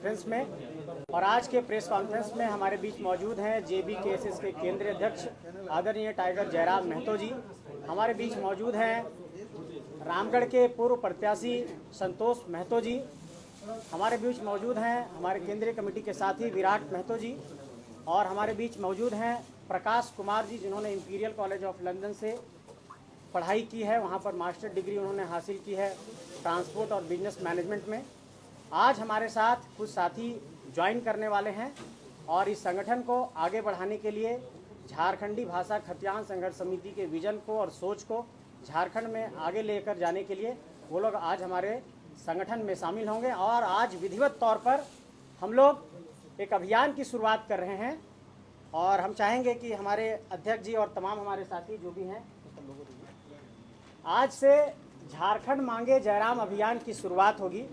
Conference में। और आज के प्रेस कॉन्फ्रेंस में हमारे बीच मौजूद हैं JBKSS के केंद्रीय अध्यक्ष आदरणीय टाइगर जयराम महतो जी। हमारे बीच मौजूद हैं रामगढ़ के पूर्व प्रत्याशी संतोष महतो जी। हमारे बीच मौजूद हैं हमारे केंद्रीय कमेटी के साथी विराट महतो जी। और हमारे बीच मौजूद हैं प्रकाश कुमार जी, जिन्होंने इंपीरियल कॉलेज ऑफ लंदन से पढ़ाई की है, वहाँ पर मास्टर डिग्री उन्होंने हासिल की है ट्रांसपोर्ट और बिजनेस मैनेजमेंट में। आज हमारे साथ कुछ साथी ज्वाइन करने वाले हैं और इस संगठन को आगे बढ़ाने के लिए झारखंडी भाषा खतियान संघर्ष समिति के विजन को और सोच को झारखंड में आगे लेकर जाने के लिए वो लोग आज हमारे संगठन में शामिल होंगे। और आज विधिवत तौर पर हम लोग एक अभियान की शुरुआत कर रहे हैं और हम चाहेंगे कि हमारे अध्यक्ष जी और तमाम हमारे साथी जो भी हैं, आज से झारखंड मांगे जयराम अभियान की शुरुआत होगी।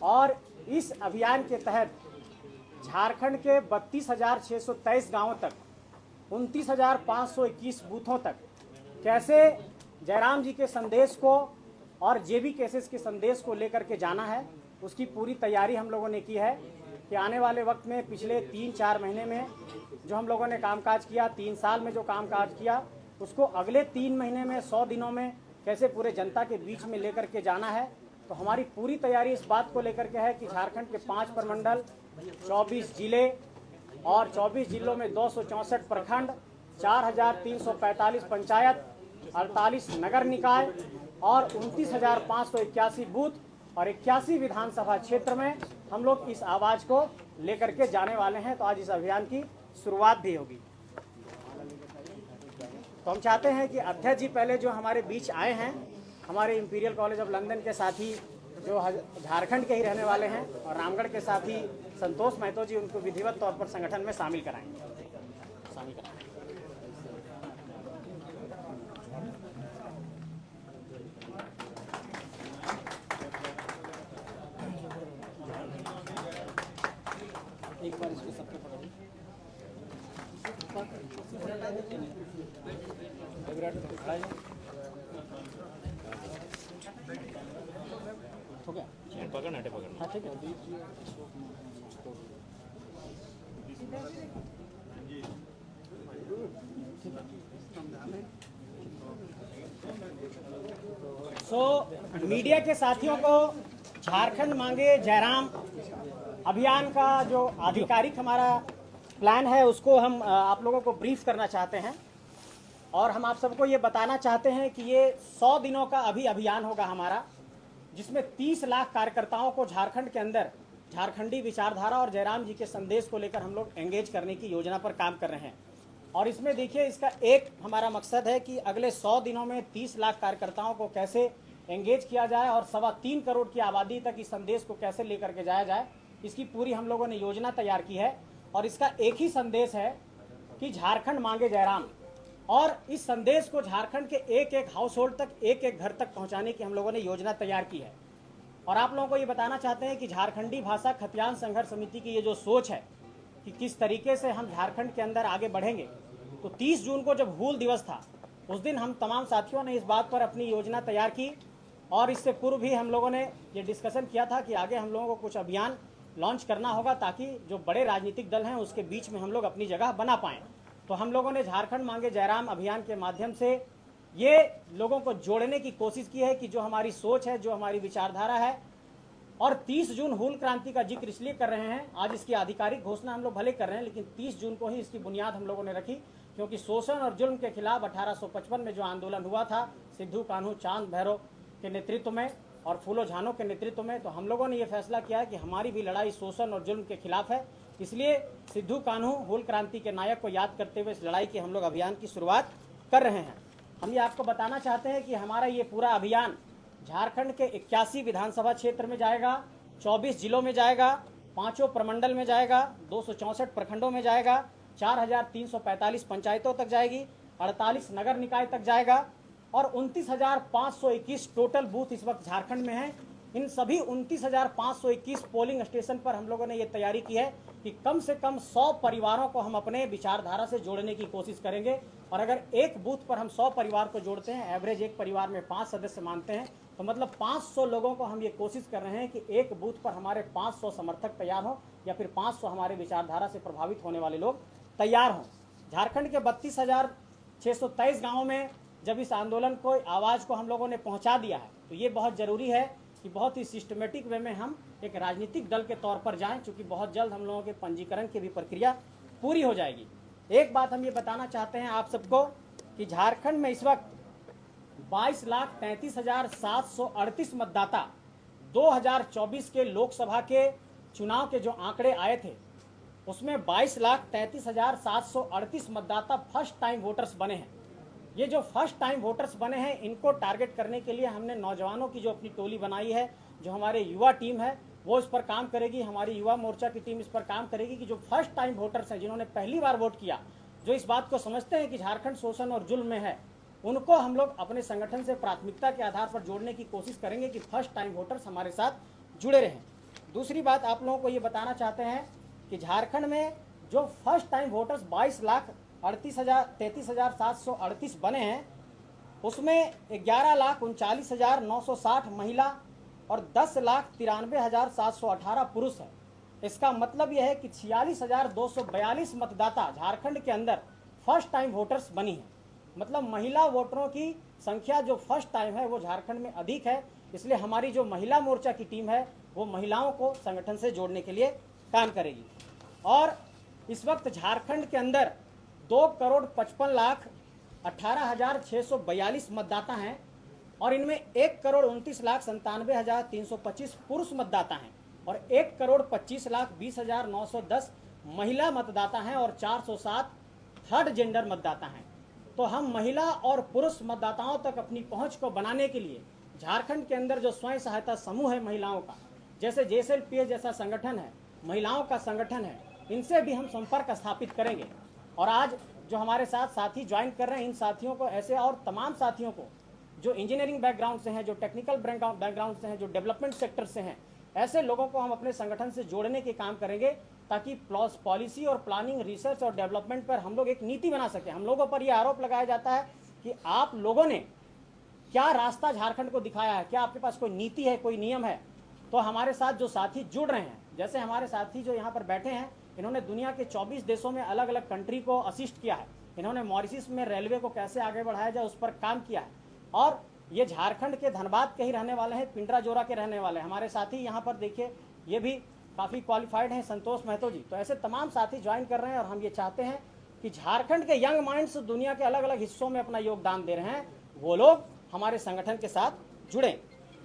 और इस अभियान के तहत झारखंड के 32,623 गांवों तक 29,521 बूथों तक कैसे जयराम जी के संदेश को और JBKSS के संदेश को लेकर के जाना है, उसकी पूरी तैयारी हम लोगों ने की है कि आने वाले वक्त में पिछले 3-4 महीने में जो हम लोगों ने कामकाज किया, 3 साल में जो कामकाज किया, उसको अगले 3 महीने में 100 दिनों में कैसे पूरे जनता के बीच में लेकर के जाना है। तो हमारी पूरी तैयारी इस बात को लेकर के है कि झारखंड के 5 प्रमंडल, 24 जिले और 24 जिलों में 264 प्रखंड, 4,345 पंचायत, 48 नगर निकाय और 29,581 बूथ और 81 विधानसभा क्षेत्र में हम लोग इस आवाज़ को लेकर के जाने वाले हैं। तो आज इस अभियान की शुरुआत भी होगी। तो हम चाहते हैं कि अध्यक्ष जी पहले जो हमारे बीच आए हैं, हमारे इंपीरियल कॉलेज ऑफ लंदन के साथी जो झारखंड के ही रहने वाले हैं और रामगढ़ के साथी संतोष महतो जी, उनको विधिवत तौर पर संगठन में शामिल कराएंगे। एक बार इसको सबको पकड़ हो गया, पकड़ना है, पकड़ना। हाँ ठीक है। मीडिया के साथियों को झारखंड मांगे जयराम अभियान का जो आधिकारिक हमारा प्लान है उसको हम आप लोगों को ब्रीफ करना चाहते हैं। और हम आप सबको ये बताना चाहते हैं कि ये 100 दिनों का अभियान होगा हमारा, जिसमें 30 लाख कार्यकर्ताओं को झारखंड के अंदर झारखंडी विचारधारा और जयराम जी के संदेश को लेकर हम लोग एंगेज करने की योजना पर काम कर रहे हैं। और इसमें देखिए, इसका एक हमारा मकसद है कि अगले 100 दिनों में 30 लाख कार्यकर्ताओं को कैसे एंगेज किया जाए और 3.25 करोड़ की आबादी तक इस संदेश को कैसे लेकर के जाया जाए, इसकी पूरी हम लोगों ने योजना तैयार की है। और इसका एक ही संदेश है कि झारखंड मांगे जयराम। और इस संदेश को झारखंड के एक एक हाउस होल्ड तक, एक एक घर तक पहुंचाने की हम लोगों ने योजना तैयार की है। और आप लोगों को ये बताना चाहते हैं कि झारखंडी भाषा खतियान संघर्ष समिति की ये जो सोच है कि किस तरीके से हम झारखंड के अंदर आगे बढ़ेंगे, तो 30 जून को जब हूल दिवस था, उस दिन हम तमाम साथियों ने इस बात पर अपनी योजना तैयार की। और इससे पूर्व भी हम लोगों ने ये डिस्कशन किया था कि आगे हम लोगों को कुछ अभियान लॉन्च करना होगा ताकि जो बड़े राजनीतिक दल हैं उसके बीच में हम लोग अपनी जगह बना पाएँ। तो हम लोगों ने झारखंड मांगे जयराम अभियान के माध्यम से ये लोगों को जोड़ने की कोशिश की है कि जो हमारी सोच है, जो हमारी विचारधारा है। और 30 जून हूल क्रांति का जिक्र इसलिए कर रहे हैं, आज इसकी आधिकारिक घोषणा हम लोग भले कर रहे हैं, लेकिन 30 जून को ही इसकी बुनियाद हम लोगों ने रखी, क्योंकि शोषण और जुल्म के खिलाफ 1855 में जो आंदोलन हुआ था सिद्धू कान्हू चांद भैरव के नेतृत्व में और फूलो झानो के नेतृत्व में, तो हम लोगों ने ये फैसला किया है कि हमारी भी लड़ाई शोषण और जुल्म के खिलाफ है। इसलिए सिद्धू कान्हू हूल क्रांति के नायक को याद करते हुए इस लड़ाई की हम लोग अभियान की शुरुआत कर रहे हैं। हम ये आपको बताना चाहते हैं कि हमारा ये पूरा अभियान झारखंड के 81 विधानसभा क्षेत्र में जाएगा, 24 जिलों में जाएगा, 5 प्रमंडल में जाएगा, 264 प्रखंडों में जाएगा, 4,345 पंचायतों तक जाएगी, 48 नगर निकाय तक जाएगा और 29,521 टोटल बूथ इस वक्त झारखंड में हैं। इन सभी 29,521 पोलिंग स्टेशन पर हम लोगों ने ये तैयारी की है कि कम से कम 100 परिवारों को हम अपने विचारधारा से जोड़ने की कोशिश करेंगे। और अगर एक बूथ पर हम 100 परिवार को जोड़ते हैं, एवरेज एक परिवार में 5 सदस्य मानते हैं, तो मतलब 500 लोगों को हम ये कोशिश कर रहे हैं कि एक बूथ पर हमारे 500 समर्थक तैयार हों या फिर 500 हमारे विचारधारा से प्रभावित होने वाले लोग तैयार हों। झारखंड के 32,623 गाँवों में जब इस आंदोलन को आवाज़ को हम लोगों ने पहुंचा दिया है तो ये बहुत ज़रूरी है कि बहुत ही सिस्टमेटिक वे में हम एक राजनीतिक दल के तौर पर जाएं, क्योंकि बहुत जल्द हम लोगों के पंजीकरण की भी प्रक्रिया पूरी हो जाएगी। एक बात हम ये बताना चाहते हैं आप सबको कि झारखंड में इस वक्त 22,33,738 मतदाता 2024 के लोकसभा के चुनाव के जो आंकड़े आए थे उसमें 22,33,738 मतदाता फर्स्ट टाइम वोटर्स बने हैं। ये जो फर्स्ट टाइम वोटर्स बने हैं इनको टारगेट करने के लिए हमने नौजवानों की जो अपनी टोली बनाई है, जो हमारे युवा टीम है वो इस पर काम करेगी, हमारी युवा मोर्चा की टीम इस पर काम करेगी कि जो फर्स्ट टाइम वोटर्स हैं, जिन्होंने पहली बार वोट किया, जो इस बात को समझते हैं कि झारखंड शोषण और जुल्म में है, उनको हम लोग अपने संगठन से प्राथमिकता के आधार पर जोड़ने की कोशिश करेंगे कि फर्स्ट टाइम वोटर्स हमारे साथ जुड़े रहें। दूसरी बात आप लोगों को ये बताना चाहते हैं कि झारखंड में जो फर्स्ट टाइम वोटर्स 22,33,738 बने हैं उसमें 11,39,960 महिला और 10,93,718 पुरुष है। इसका मतलब यह है कि 46,242 मतदाता झारखंड के अंदर फर्स्ट टाइम वोटर्स बनी है। मतलब महिला वोटरों की संख्या जो फर्स्ट टाइम है वो झारखंड में अधिक है। इसलिए हमारी जो महिला मोर्चा की टीम है वो महिलाओं को संगठन से जोड़ने के लिए काम करेगी। और इस वक्त झारखंड के अंदर 2,55,18,642 मतदाता हैं और इनमें 1,29,97,325 पुरुष मतदाता हैं और 1,25,20,910 महिला मतदाता हैं और 407 थर्ड जेंडर मतदाता हैं। तो हम महिला और पुरुष मतदाताओं तक अपनी पहुंच को बनाने के लिए झारखंड के अंदर जो स्वयं सहायता समूह है महिलाओं का, जैसे JSLPS जैसा संगठन है, महिलाओं का संगठन है, इनसे भी हम संपर्क स्थापित करेंगे। और आज जो हमारे साथ साथी ज्वाइन कर रहे हैं, इन साथियों को ऐसे और तमाम साथियों को जो इंजीनियरिंग बैकग्राउंड से हैं, जो टेक्निकल बैकग्राउंड से हैं, जो डेवलपमेंट सेक्टर से हैं, ऐसे लोगों को हम अपने संगठन से जोड़ने के काम करेंगे ताकि पॉलिसी और प्लानिंग, रिसर्च और डेवलपमेंट पर हम लोग एक नीति बना सकें। हम लोगों पर यह आरोप लगाया जाता है कि आप लोगों ने क्या रास्ता झारखंड को दिखाया है, क्या आपके पास कोई नीति है, कोई नियम है। तो हमारे साथ जो साथी जुड़ रहे हैं, जैसे हमारे साथी जो यहाँ पर बैठे हैं, इन्होंने दुनिया के 24 देशों में अलग अलग कंट्री को असिस्ट किया है। इन्होंने मॉरिशस में रेलवे को कैसे आगे बढ़ाया जाए उस पर काम किया है। और ये झारखंड के धनबाद के ही रहने वाले हैं, पिंडरा जोरा के रहने वाले हैं। हमारे साथी यहाँ पर देखिए ये भी काफ़ी क्वालिफाइड हैं, संतोष महतो जी। तो ऐसे तमाम साथी ज्वाइन कर रहे हैं और हम ये चाहते हैं कि झारखंड के यंग माइंड्स दुनिया के अलग अलग हिस्सों में अपना योगदान दे रहे हैं, वो लोग हमारे संगठन के साथ जुड़ें।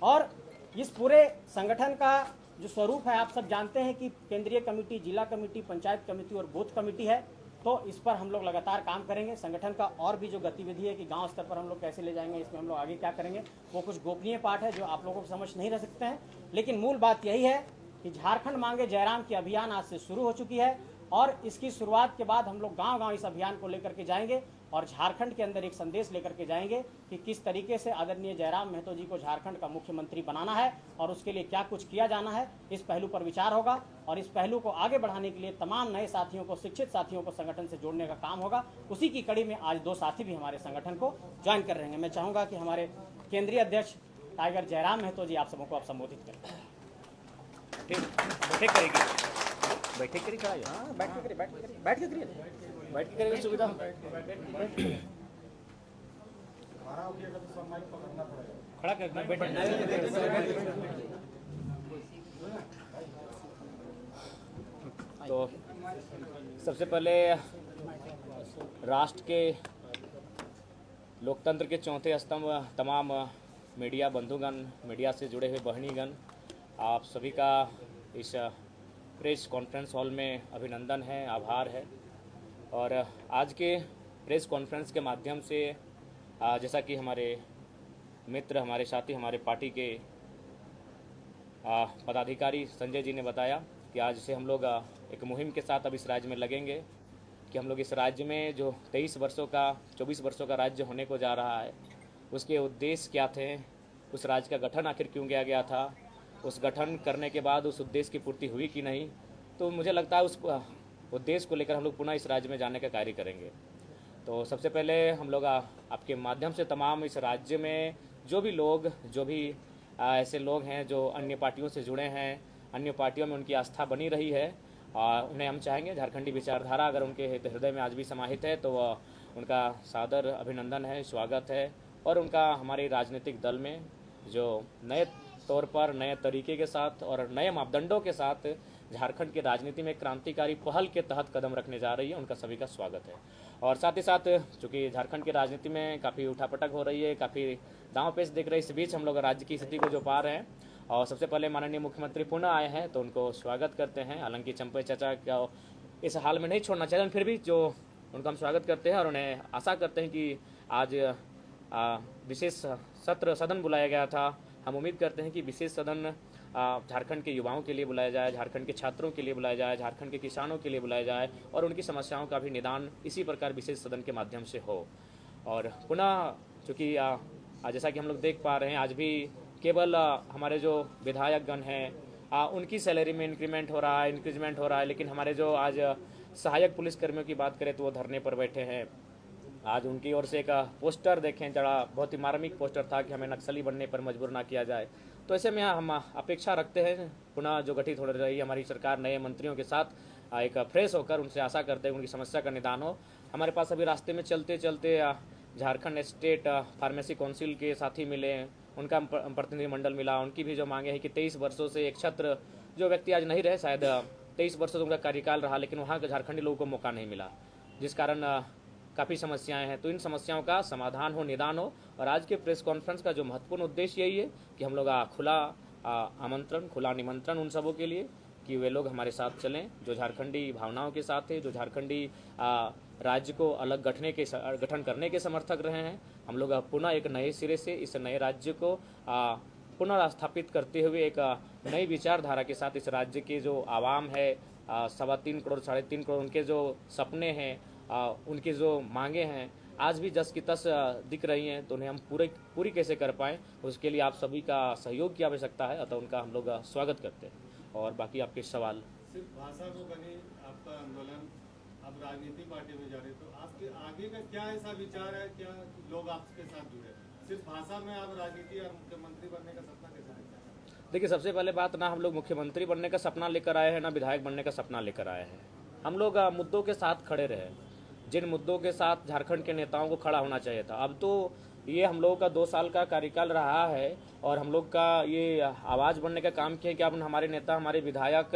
और इस पूरे संगठन का जो स्वरूप है आप सब जानते हैं कि केंद्रीय कमेटी, जिला कमेटी, पंचायत कमेटी और बूथ कमेटी है। तो इस पर हम लोग लगातार काम करेंगे। संगठन का और भी जो गतिविधि है कि गांव स्तर पर हम लोग कैसे ले जाएंगे, इसमें हम लोग आगे क्या करेंगे, वो कुछ गोपनीय पार्ट है जो आप लोगों को समझ नहीं रह सकते हैं। लेकिन मूल बात यही है कि झारखंड मांगे जयराम की अभियान आज से शुरू हो चुकी है और इसकी शुरुआत के बाद हम लोग गांव-गांव इस अभियान को लेकर के जाएंगे और झारखंड के अंदर एक संदेश लेकर के जाएंगे कि किस तरीके से आदरणीय जयराम महतो जी को झारखंड का मुख्यमंत्री बनाना है और उसके लिए क्या कुछ किया जाना है। इस पहलू पर विचार होगा और इस पहलू को आगे बढ़ाने के लिए तमाम नए साथियों को, शिक्षित साथियों को संगठन से जोड़ने का काम होगा। उसी की कड़ी में आज 2 साथी भी हमारे संगठन को ज्वाइन कर रहे हैं। मैं चाहूँगा कि हमारे केंद्रीय अध्यक्ष टाइगर जयराम महतो जी आप सबको आप संबोधित करें। बैठक करेगी, बैठक करी खड़ा है। हाँ, बैठ के करिए सुविधा खड़ा कर तो सबसे पहले राष्ट्र के लोकतंत्र के चौथे स्तंभ तमाम मीडिया बंधुगण, मीडिया से जुड़े हुए बहनीगण, आप सभी का इस प्रेस कॉन्फ्रेंस हॉल में अभिनंदन है, आभार है। और आज के प्रेस कॉन्फ्रेंस के माध्यम से जैसा कि हमारे मित्र, हमारे साथी, हमारे पार्टी के पदाधिकारी संजय जी ने बताया कि आज से हम लोग एक मुहिम के साथ अब इस राज्य में लगेंगे कि हम लोग इस राज्य में जो 24 वर्षों का राज्य होने को जा रहा है, उसके उद्देश्य क्या थे, उस राज्य का गठन आखिर क्यों किया गया था, उस गठन करने के बाद उस उद्देश्य की पूर्ति हुई कि नहीं। तो मुझे लगता है उस उद्देश्य को लेकर हम लोग पुनः इस राज्य में जाने का कार्य करेंगे। तो सबसे पहले हम लोग आपके माध्यम से तमाम इस राज्य में जो भी लोग जो भी ऐसे लोग हैं जो अन्य पार्टियों से जुड़े हैं, अन्य पार्टियों में उनकी आस्था बनी रही है, उन्हें हम चाहेंगे झारखंडी विचारधारा अगर उनके हृदय में आज भी समाहित है तो उनका सादर अभिनंदन है, स्वागत है। और उनका हमारे राजनीतिक दल में जो नए तौर पर नए तरीके के साथ और नए मापदंडों के साथ झारखंड की राजनीति में क्रांतिकारी पहल के तहत कदम रखने जा रही है, उनका सभी का स्वागत है। और साथ ही साथ चूँकि झारखंड की राजनीति में काफ़ी उठापटक हो रही है, काफ़ी दांव पेच दिख रही है, इस बीच हम लोग राज्य की स्थिति को जो पा रहे हैं और सबसे पहले माननीय मुख्यमंत्री पुनः आए हैं तो उनको स्वागत करते हैं। हालांकि चंपई चाचा का इस हाल में नहीं छोड़ना चाहिए, फिर भी जो उनका हम स्वागत करते हैं और उन्हें आशा करते हैं कि आज विशेष सदन बुलाया गया था। हम उम्मीद करते हैं कि विशेष सदन झारखंड के युवाओं के लिए बुलाया जाए, झारखंड के छात्रों के लिए बुलाया जाए, झारखंड के किसानों के लिए बुलाया जाए और उनकी समस्याओं का भी निदान इसी प्रकार विशेष सदन के माध्यम से हो। और पुनः चूँकि जैसा कि हम लोग देख पा रहे हैं आज भी केवल हमारे जो विधायकगण हैं उनकी सैलरी में इंक्रीमेंट हो रहा है, इंक्रीजमेंट हो रहा है, लेकिन हमारे जो आज सहायक पुलिसकर्मियों की बात करें तो वो धरने पर बैठे हैं। आज उनकी ओर से एक पोस्टर देखें, जरा बहुत ही मार्मिक पोस्टर था कि हमें नक्सली बनने पर मजबूर ना किया जाए। तो ऐसे में हम अपेक्षा रखते हैं पुनः जो गठित हो रही है हमारी सरकार नए मंत्रियों के साथ एक फ्रेश होकर उनसे आशा करते हैं उनकी समस्या का निदान हो। हमारे पास अभी रास्ते में चलते चलते झारखंड स्टेट फार्मेसी काउंसिल के साथी मिले, उनका प्रतिनिधिमंडल मिला। उनकी भी जो मांगे हैं कि 23 वर्षों से एक छत्र जो व्यक्ति आज नहीं रहे, शायद 23 वर्षों से उनका कार्यकाल रहा, लेकिन वहाँ के झारखंडी लोगों को मौका नहीं मिला, जिस कारण काफ़ी समस्याएं हैं। तो इन समस्याओं का समाधान हो, निदान हो। और आज के प्रेस कॉन्फ्रेंस का जो महत्वपूर्ण उद्देश्य यही है कि हम लोग खुला आमंत्रण, खुला निमंत्रण उन सबों के लिए कि वे लोग हमारे साथ चलें जो झारखंडी भावनाओं के साथ है, जो झारखंडी राज्य को अलग गठन करने के समर्थक रहे हैं। हम लोग पुनः एक नए सिरे से इस नए राज्य को पुनः स्थापित करते हुए एक नई विचारधारा के साथ इस राज्य के जो आवाम है 3.25 करोड़ 3.5 करोड़ उनके जो सपने हैं, उनकी जो मांगे हैं आज भी जस की तस दिख रही हैं, तो उन्हें हम पूरी कैसे कर पाएँ, उसके लिए आप सभी का सहयोग की आवश्यकता है। अतः उनका हम लोग स्वागत करते हैं। और बाकी आपके सवाल। सिर्फ भाषा को बनी आपका आंदोलन, अब राजनीति पार्टी में जा रहे, तो आपके आगे का क्या ऐसा विचार है, क्या लोग आपके साथ जुड़े? सिर्फ भाषा में आप राजनीति और मुख्यमंत्री बनने का सपना कैसे देखते हैं? देखिए, सबसे पहले बात, ना हम लोग मुख्यमंत्री बनने का सपना लेकर आए हैं, ना विधायक बनने का सपना लेकर आए हैं। हम लोग मुद्दों के साथ खड़े रहे, जिन मुद्दों के साथ झारखंड के नेताओं को खड़ा होना चाहिए था। अब तो ये हम लोगों का 2 साल का कार्यकाल रहा है और हम लोग का ये आवाज़ बनने का काम किया कि अब हमारे नेता, हमारे विधायक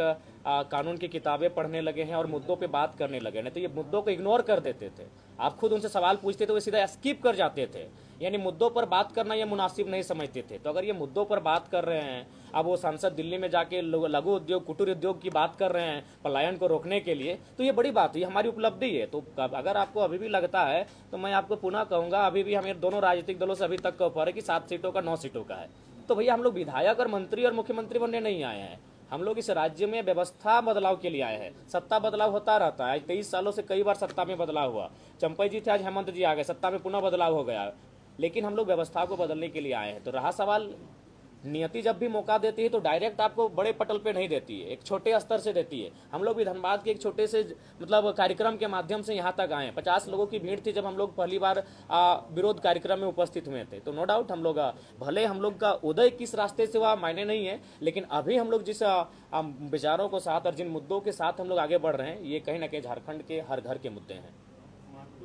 कानून की किताबें पढ़ने लगे हैं और मुद्दों पे बात करने लगे। नहीं तो ये मुद्दों को इग्नोर कर देते थे, आप खुद उनसे सवाल पूछते थे वो सीधा स्किप कर जाते थे, यानी मुद्दों पर बात करना ये मुनासिब नहीं समझते थे। तो अगर ये मुद्दों पर बात कर रहे हैं, अब वो सांसद दिल्ली में जाके लघु उद्योग, कुटीर उद्योग की बात कर रहे हैं पलायन को रोकने के लिए, तो ये बड़ी बात है, ये हमारी उपलब्धि है। तो अगर आपको अभी भी लगता है तो मैं आपको पुनः कहूँगा, अभी भी हमें दोनों राजनीतिक दलों से अभी तक का ऑफर है कि 7 सीटों का 9 सीटों का है। तो भैया हम लोग विधायक और मंत्री और मुख्यमंत्री बनने नहीं आए हैं, हम लोग इस राज्य में व्यवस्था बदलाव के लिए आए हैं। सत्ता बदलाव होता रहता है, 23 सालों से कई बार सत्ता में बदलाव हुआ। चंपई जी थे, आज हेमंत जी आ गए, सत्ता में पुनः बदलाव हो गया, लेकिन हम लोग व्यवस्था को बदलने के लिए आए हैं। तो रहा सवाल, नियति जब भी मौका देती है तो डायरेक्ट आपको बड़े पटल पे नहीं देती है, एक छोटे स्तर से देती है। हम लोग भी धनबाद के एक छोटे से मतलब कार्यक्रम के माध्यम से यहाँ तक आए हैं। 50 लोगों की भीड़ थी जब हम लोग पहली बार विरोध कार्यक्रम में उपस्थित हुए थे। तो नो डाउट हम लोग भले हम लोग का उदय किस रास्ते से हुआ मायने नहीं है, लेकिन अभी हम लोग जिस विचारों को साथ और जिन मुद्दों के साथ हम लोग आगे बढ़ रहे हैं, ये कहीं ना कहीं झारखंड के हर घर के मुद्दे हैं।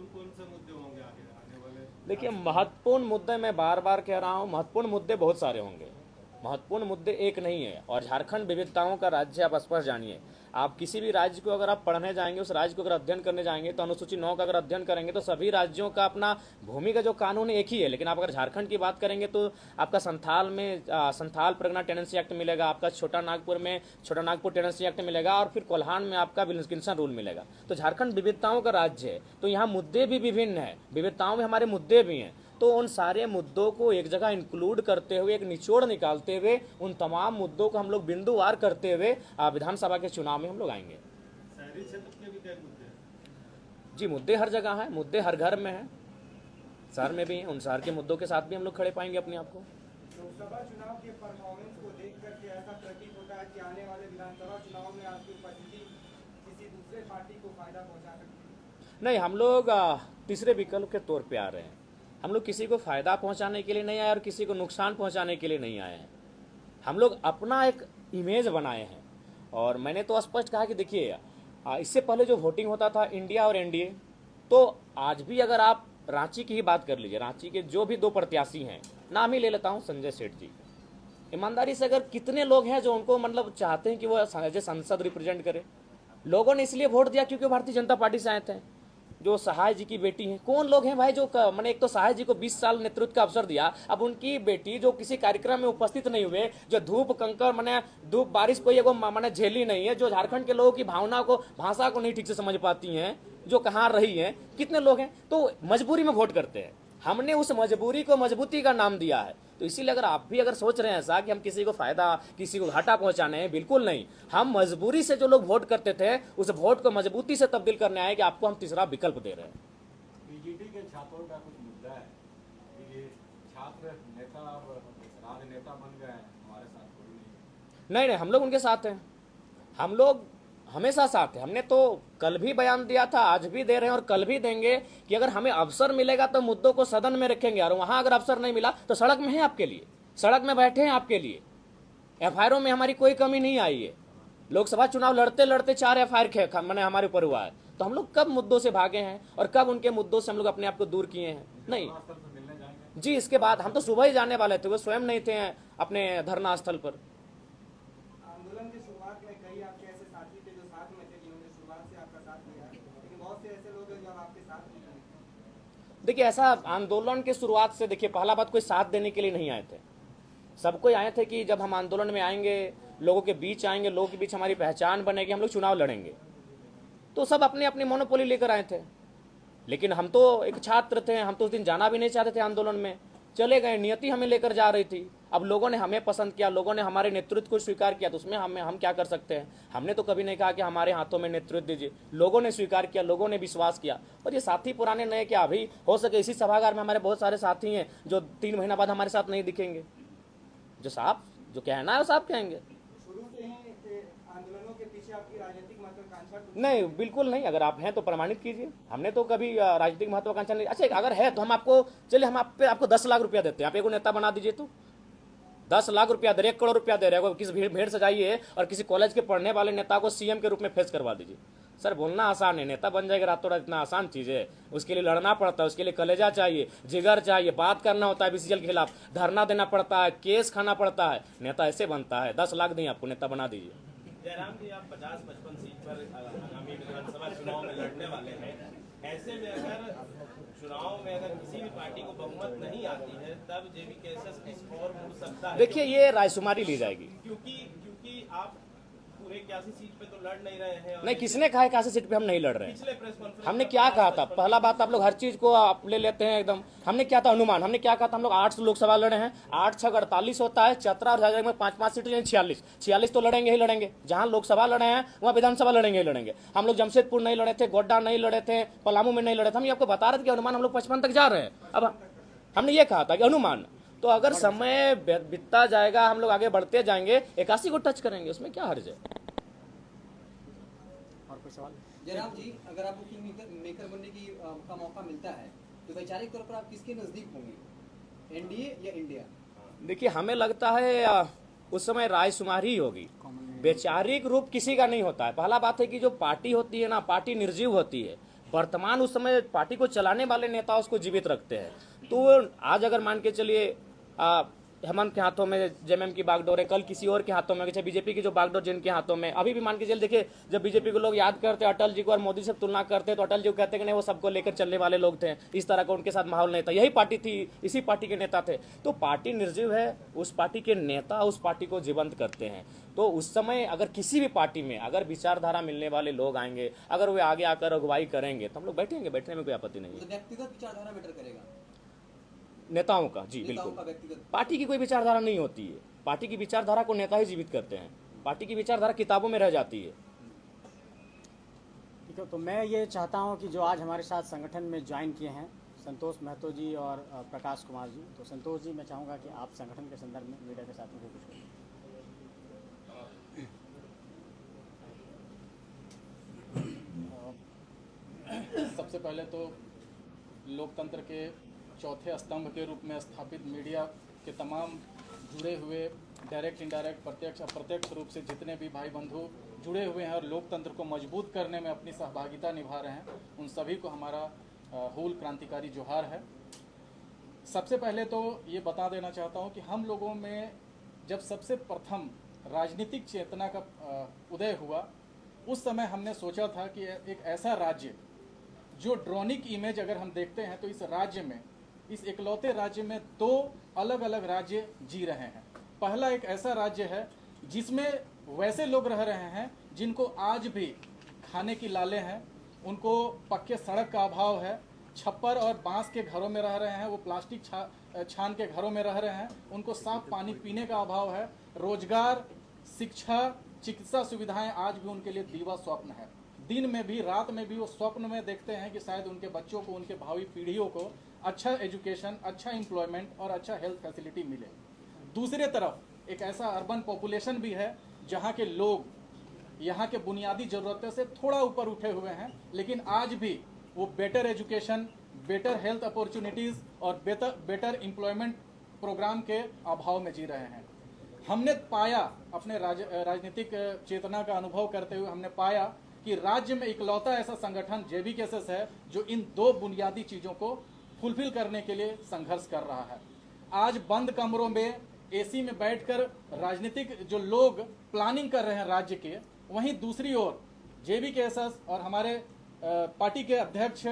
कौन से मुद्दे होंगे आने वाले? देखिए, महत्वपूर्ण मुद्दे, मैं बार बार कह रहा हूँ, महत्वपूर्ण मुद्दे बहुत सारे होंगे, महत्वपूर्ण मुद्दे एक नहीं है। और झारखंड विविधताओं का राज्य, आप स्पष्ट जानिए। आप किसी भी राज्य को अगर आप पढ़ने जाएंगे, उस राज्य को अगर अध्ययन करने जाएंगे, तो अनुसूची 9 का अगर अध्ययन करेंगे तो सभी राज्यों का अपना भूमि का जो कानून है एक ही है। लेकिन आप अगर झारखंड की बात करेंगे तो आपका संथाल में संथाल परगना टेनेंसी एक्ट मिलेगा, आपका छोटा नागपुर में छोटा नागपुर टेनेंसी एक्ट मिलेगा, और फिर कोल्हान में आपका विल्किंसन रूल मिलेगा। तो झारखंड विविधताओं का राज्य है, तो यहाँ मुद्दे भी विभिन्न है, विविधताओं में हमारे मुद्दे भी हैं। तो उन सारे मुद्दों को एक जगह इंक्लूड करते हुए, एक निचोड़ निकालते हुए, उन तमाम मुद्दों को हम लोग बिंदुवार करते हुए विधानसभा के चुनाव में हम लोग आएंगे। शहरी क्षेत्र के भी कई मुद्दे हैं। जी, मुद्दे हर जगह हैं, मुद्दे हर घर में हैं, शहर में भी हैं। उन शहर के मुद्दों के साथ भी हम लोग खड़े पाएंगे अपने आप को। लोकसभा चुनाव के परफॉर्मेंस को देख करके ऐसा प्रतीत होता है कि आने वाले विधानसभा चुनाव में आपकी उपस्थिति किसी दूसरे पार्टी को फायदा पहुंचा सकती है? नहीं, हम लोग तीसरे विकल्प के तौर पे आ रहे हैं। हम लोग किसी को फ़ायदा पहुंचाने के लिए नहीं आए और किसी को नुकसान पहुंचाने के लिए नहीं आए हैं। हम लोग अपना एक इमेज बनाए हैं। और मैंने तो स्पष्ट कहा कि देखिए, इससे पहले जो वोटिंग होता था इंडिया और एनडीए, तो आज भी अगर आप रांची की ही बात कर लीजिए, रांची के जो भी 2 प्रत्याशी हैं, नाम ही ले लेता हूं, संजय सेठ जी, ईमानदारी से अगर कितने लोग हैं जो उनको मतलब चाहते हैं कि वो एज ए सांसद रिप्रेजेंट करे। लोगों ने इसलिए वोट दिया क्योंकि भारतीय जनता पार्टी से आए थे। जो सहाय जी की बेटी हैं, कौन लोग हैं भाई जो मैंने, एक तो सहाय जी को 20 साल नेतृत्व का अवसर दिया, अब उनकी बेटी जो किसी कार्यक्रम में उपस्थित नहीं हुए, जो धूप कंकर मैंने धूप बारिश को ये मैंने झेली नहीं है, जो झारखंड के लोगों की भावना को, भाषा को नहीं ठीक से समझ पाती हैं, जो कहाँ रही हैं, कितने लोग हैं, तो मजबूरी में वोट करते हैं। हमने उस मजबूरी को मजबूती का नाम दिया है। तो इसीलिए अगर आप भी अगर सोच रहे हैं ऐसा कि हम किसी को फायदा, किसी को घाटा पहुंचाने हैं, बिल्कुल नहीं। हम मजबूरी से जो लोग वोट करते थे उस वोट को मजबूती से तब्दील करने आए कि आपको हम तीसरा विकल्प दे रहे हैं। बीजेपी के छात्रों का कुछ मुद्दा है कि ये छात्र नेता अब राजनेता बन गए हैं, हमारे साथ कोई नहीं। नहीं, हम लोग उनके साथ हैं। हम लोग हमेशा साथ हैं। हमने तो कल भी बयान दिया था, आज भी दे रहे हैं और कल भी देंगे कि अगर हमें अवसर मिलेगा तो मुद्दों को सदन में रखेंगे, और वहां अगर अवसर नहीं मिला तो सड़क में है आपके लिए, सड़क में बैठे हैं आपके लिए। एफआईआर में हमारी कोई कमी नहीं आई है। लोकसभा चुनाव लड़ते लड़ते 4 एफआईआर मैंने हमारे ऊपर हुआ है। तो हम लोग कब मुद्दों से भागे हैं और कब उनके मुद्दों से हम लोग अपने आप को दूर किए हैं? नहीं जी, इसके बाद हम तो सुबह ही जाने वाले थे, वो स्वयं नहीं थे अपने धरना स्थल पर। आंदोलन की शुरुआत में कई आपके ऐसे साथी थे जो साथ में थे, जिन्होंने शुरुआत से आपका साथ दिया, लेकिन बहुत से ऐसे लोग हैं जो आपके साथ नहीं थे। देखिए, ऐसा आंदोलन की शुरुआत से, देखिए पहला बात, कोई साथ देने के लिए नहीं आए थे। सबको आए थे कि जब हम आंदोलन में आएंगे, लोगों के बीच आएंगे, लोगों के बीच हमारी पहचान बनेगी, हम लोग चुनाव लड़ेंगे। तो सब अपने अपनी मोनोपोली लेकर आए थे। लेकिन हम तो एक छात्र थे, हम तो उस दिन जाना भी नहीं चाहते थे आंदोलन में, चले गए। नियति हमें लेकर जा रही थी। अब लोगों ने हमें पसंद किया, लोगों ने हमारे नेतृत्व को स्वीकार किया, तो उसमें हम क्या कर सकते हैं? हमने तो कभी नहीं कहा कि हमारे हाथों में नेतृत्व दीजिए। लोगों ने स्वीकार किया, लोगों ने विश्वास किया। और ये साथी पुराने नए क्या, अभी हो सके इसी सभागार में हमारे बहुत सारे साथी हैं जो 3 महीना बाद हमारे साथ नहीं दिखेंगे। जो साहब जो कहना है वो साहब कहेंगे। शुरू से ही आंदोलनों के पीछे आपकी राजनीतिक महत्वाकांक्षा नहीं, बिल्कुल नहीं। अगर आप हैं तो प्रमाणित कीजिए। हमने तो कभी राजनीतिक महत्वाकांक्षा नहीं। अच्छा, अगर है तो हम आपको, चलिए हम आपको 10 लाख रुपया देते हैं, आप एक नेता बना दीजिए। तो 10 लाख रुपया दे रहे, 1 करोड़ रुपया दे रहे हो, किसी भीड़ सजाइए और किसी कॉलेज के पढ़ने वाले नेता को सीएम के रूप में फेस करवा दीजिए। सर, बोलना आसान है, नेता बन जाएगा रातों रात, इतना आसान चीज़ है? उसके लिए लड़ना पड़ता है, उसके लिए कलेजा चाहिए, जिगर चाहिए, बात करना होता है बीसीएल के खिलाफ, धरना देना पड़ता है, केस खाना पड़ता है। नेता ऐसे बनता है? 10 लाख दें आपको, नेता बना दीजिए। जयराम जी, आप 50-55 सीट पर आगामी विधानसभा चुनाव में लड़ने वाले हैं। ऐसे में अगर चुनाव में अगर किसी भी पार्टी को बहुमत नहीं आती है, तब जेवीकेएसएस की स्कोर मुड़ सकता है। देखिए, ये रायशुमारी ली जाएगी, क्योंकि आप पूरे 81 सीट पे तो लड़ नहीं रहे हैं। नहीं, किसने कहा 81 सीट पे हम नहीं लड़ रहे हैं? पिछले प्रेस कॉन्फ्रेंस हमने क्या कहा था? पहला बात, आप लोग हर चीज को आप ले लेते हैं एकदम। हमने क्या था अनुमान? हमने क्या कहा था? हम लोग 8 लोकसभा लड़े हैं, 8 6 48 होता है, चतरा और झारखंड में 5-5 सीटें, यानी 46 तो लड़ेंगे ही लड़ेंगे। जहां लोकसभा लड़े हैं वहां विधानसभा लड़ेंगे ही लड़ेंगे। हम लोग जमशेदपुर नहीं लड़े थे, गोड्डा नहीं लड़े थे, पलामू में नहीं लड़े थे। हम ये आपको बता रहे थे कि अनुमान हम लोग 55 तक जा रहे हैं। अब हमने ये कहा था कि अनुमान, तो अगर समय बीतता जाएगा, हम लोग आगे बढ़ते जाएंगे, 81 को टच करेंगे, उसमें क्या हर्ज है? जयराम जी, अगर आपको किंग मेकर बनने की का मौका मिलता है तो वैचारिक तौर पर आप किसके नजदीक होंगे, एनडीए या इंडिया? देखिए, हमें लगता है उस समय रायशुमारी होगी। वैचारिक रूप किसी का नहीं होता है। पहला बात है कि जो पार्टी होती है ना, पार्टी निर्जीव होती है। वर्तमान उस समय पार्टी को चलाने वाले नेता उसको जीवित रखते हैं। तो आज अगर मान के चलिए हेमंत के हाथों में जेएमएम की बागडोर है, कल किसी और के हाथों में, जैसे बीजेपी की जो बागडोर जिनके हाथों में, अभी भी मान के चलिए, देखिए जब बीजेपी को लोग याद करते अटल जी को और मोदी से तुलना करते तो अटल जी को कहते कि नहीं वो सबको लेकर चलने वाले लोग थे, इस तरह का उनके साथ माहौल नहीं था। यही पार्टी थी, इसी पार्टी के नेता थे। तो पार्टी निर्जीव है, उस पार्टी के नेता उस पार्टी को जीवंत करते हैं। तो उस समय अगर किसी भी पार्टी में अगर विचारधारा मिलने वाले लोग आएंगे, अगर वे आगे आकर अगुवाई करेंगे तो हम लोग बैठेंगे, बैठने में कोई आपत्ति नहीं है। तो व्यक्तिगत विचारधारा मैटर करेगा नेताओं का? जी नेताओं बिल्कुल। का व्यक्तिगत पार्टी की कोई विचारधारा नहीं होती है। पार्टी की विचारधारा को नेता ही जीवित करते हैं। पार्टी की विचारधारा किताबों में रह जाती है। ठीक है, तो मैं ये चाहता हूँ कि जो आज हमारे साथ संगठन में ज्वाइन किए हैं संतोष महतो जी और प्रकाश कुमार जी, तो संतोष जी, मैं चाहूँगा कि आप संगठन के संदर्भ में मीडिया के साथ में कुछ करें। सबसे पहले तो लोकतंत्र के चौथे स्तंभ के रूप में स्थापित मीडिया के तमाम जुड़े हुए डायरेक्ट इंडायरेक्ट प्रत्यक्ष अप्रत्यक्ष रूप से जितने भी भाई बंधु जुड़े हुए हैं और लोकतंत्र को मजबूत करने में अपनी सहभागिता निभा रहे हैं, उन सभी को हमारा हूल क्रांतिकारी जोहार है। सबसे पहले तो ये बता देना चाहता हूँ कि हम लोगों में जब सबसे प्रथम राजनीतिक चेतना का उदय हुआ, उस समय हमने सोचा था कि एक ऐसा राज्य जो ड्रोनिक इमेज अगर हम देखते हैं तो इस राज्य में, इस इकलौते राज्य में दो अलग अलग राज्य जी रहे हैं। पहला एक ऐसा राज्य है जिसमें वैसे लोग रह रहे हैं जिनको आज भी खाने की लाले हैं, उनको पक्के सड़क का अभाव है, छप्पर और बांस के घरों में रह रहे हैं, वो प्लास्टिक छान के घरों में रह रहे हैं, उनको साफ पानी पीने का अभाव है, रोजगार, शिक्षा, चिकित्सा सुविधाएं आज भी उनके लिए दीवा स्वप्न है। दिन में भी रात में भी वो स्वप्न में देखते हैं कि शायद उनके बच्चों को, उनके भावी पीढ़ियों को अच्छा एजुकेशन, अच्छा एम्प्लॉयमेंट और अच्छा हेल्थ फैसिलिटी मिले। दूसरे तरफ एक ऐसा अर्बन पॉपुलेशन भी है जहाँ के लोग यहाँ के बुनियादी ज़रूरतों से थोड़ा ऊपर उठे हुए हैं, लेकिन आज भी वो better education, better health opportunities और बेटर एम्प्लॉयमेंट प्रोग्राम के अभाव में जी रहे हैं। हमने पाया, अपने राजनीतिक चेतना का अनुभव करते हुए हमने पाया कि राज्य में इकलौता ऐसा संगठन JBKSS है जो इन दो बुनियादी चीज़ों को फुलफिल करने के लिए संघर्ष कर रहा है। आज बंद कमरों में AC में बैठकर राजनीतिक जो लोग प्लानिंग कर रहे हैं राज्य के, वहीं दूसरी ओर JBKSS और हमारे पार्टी के अध्यक्ष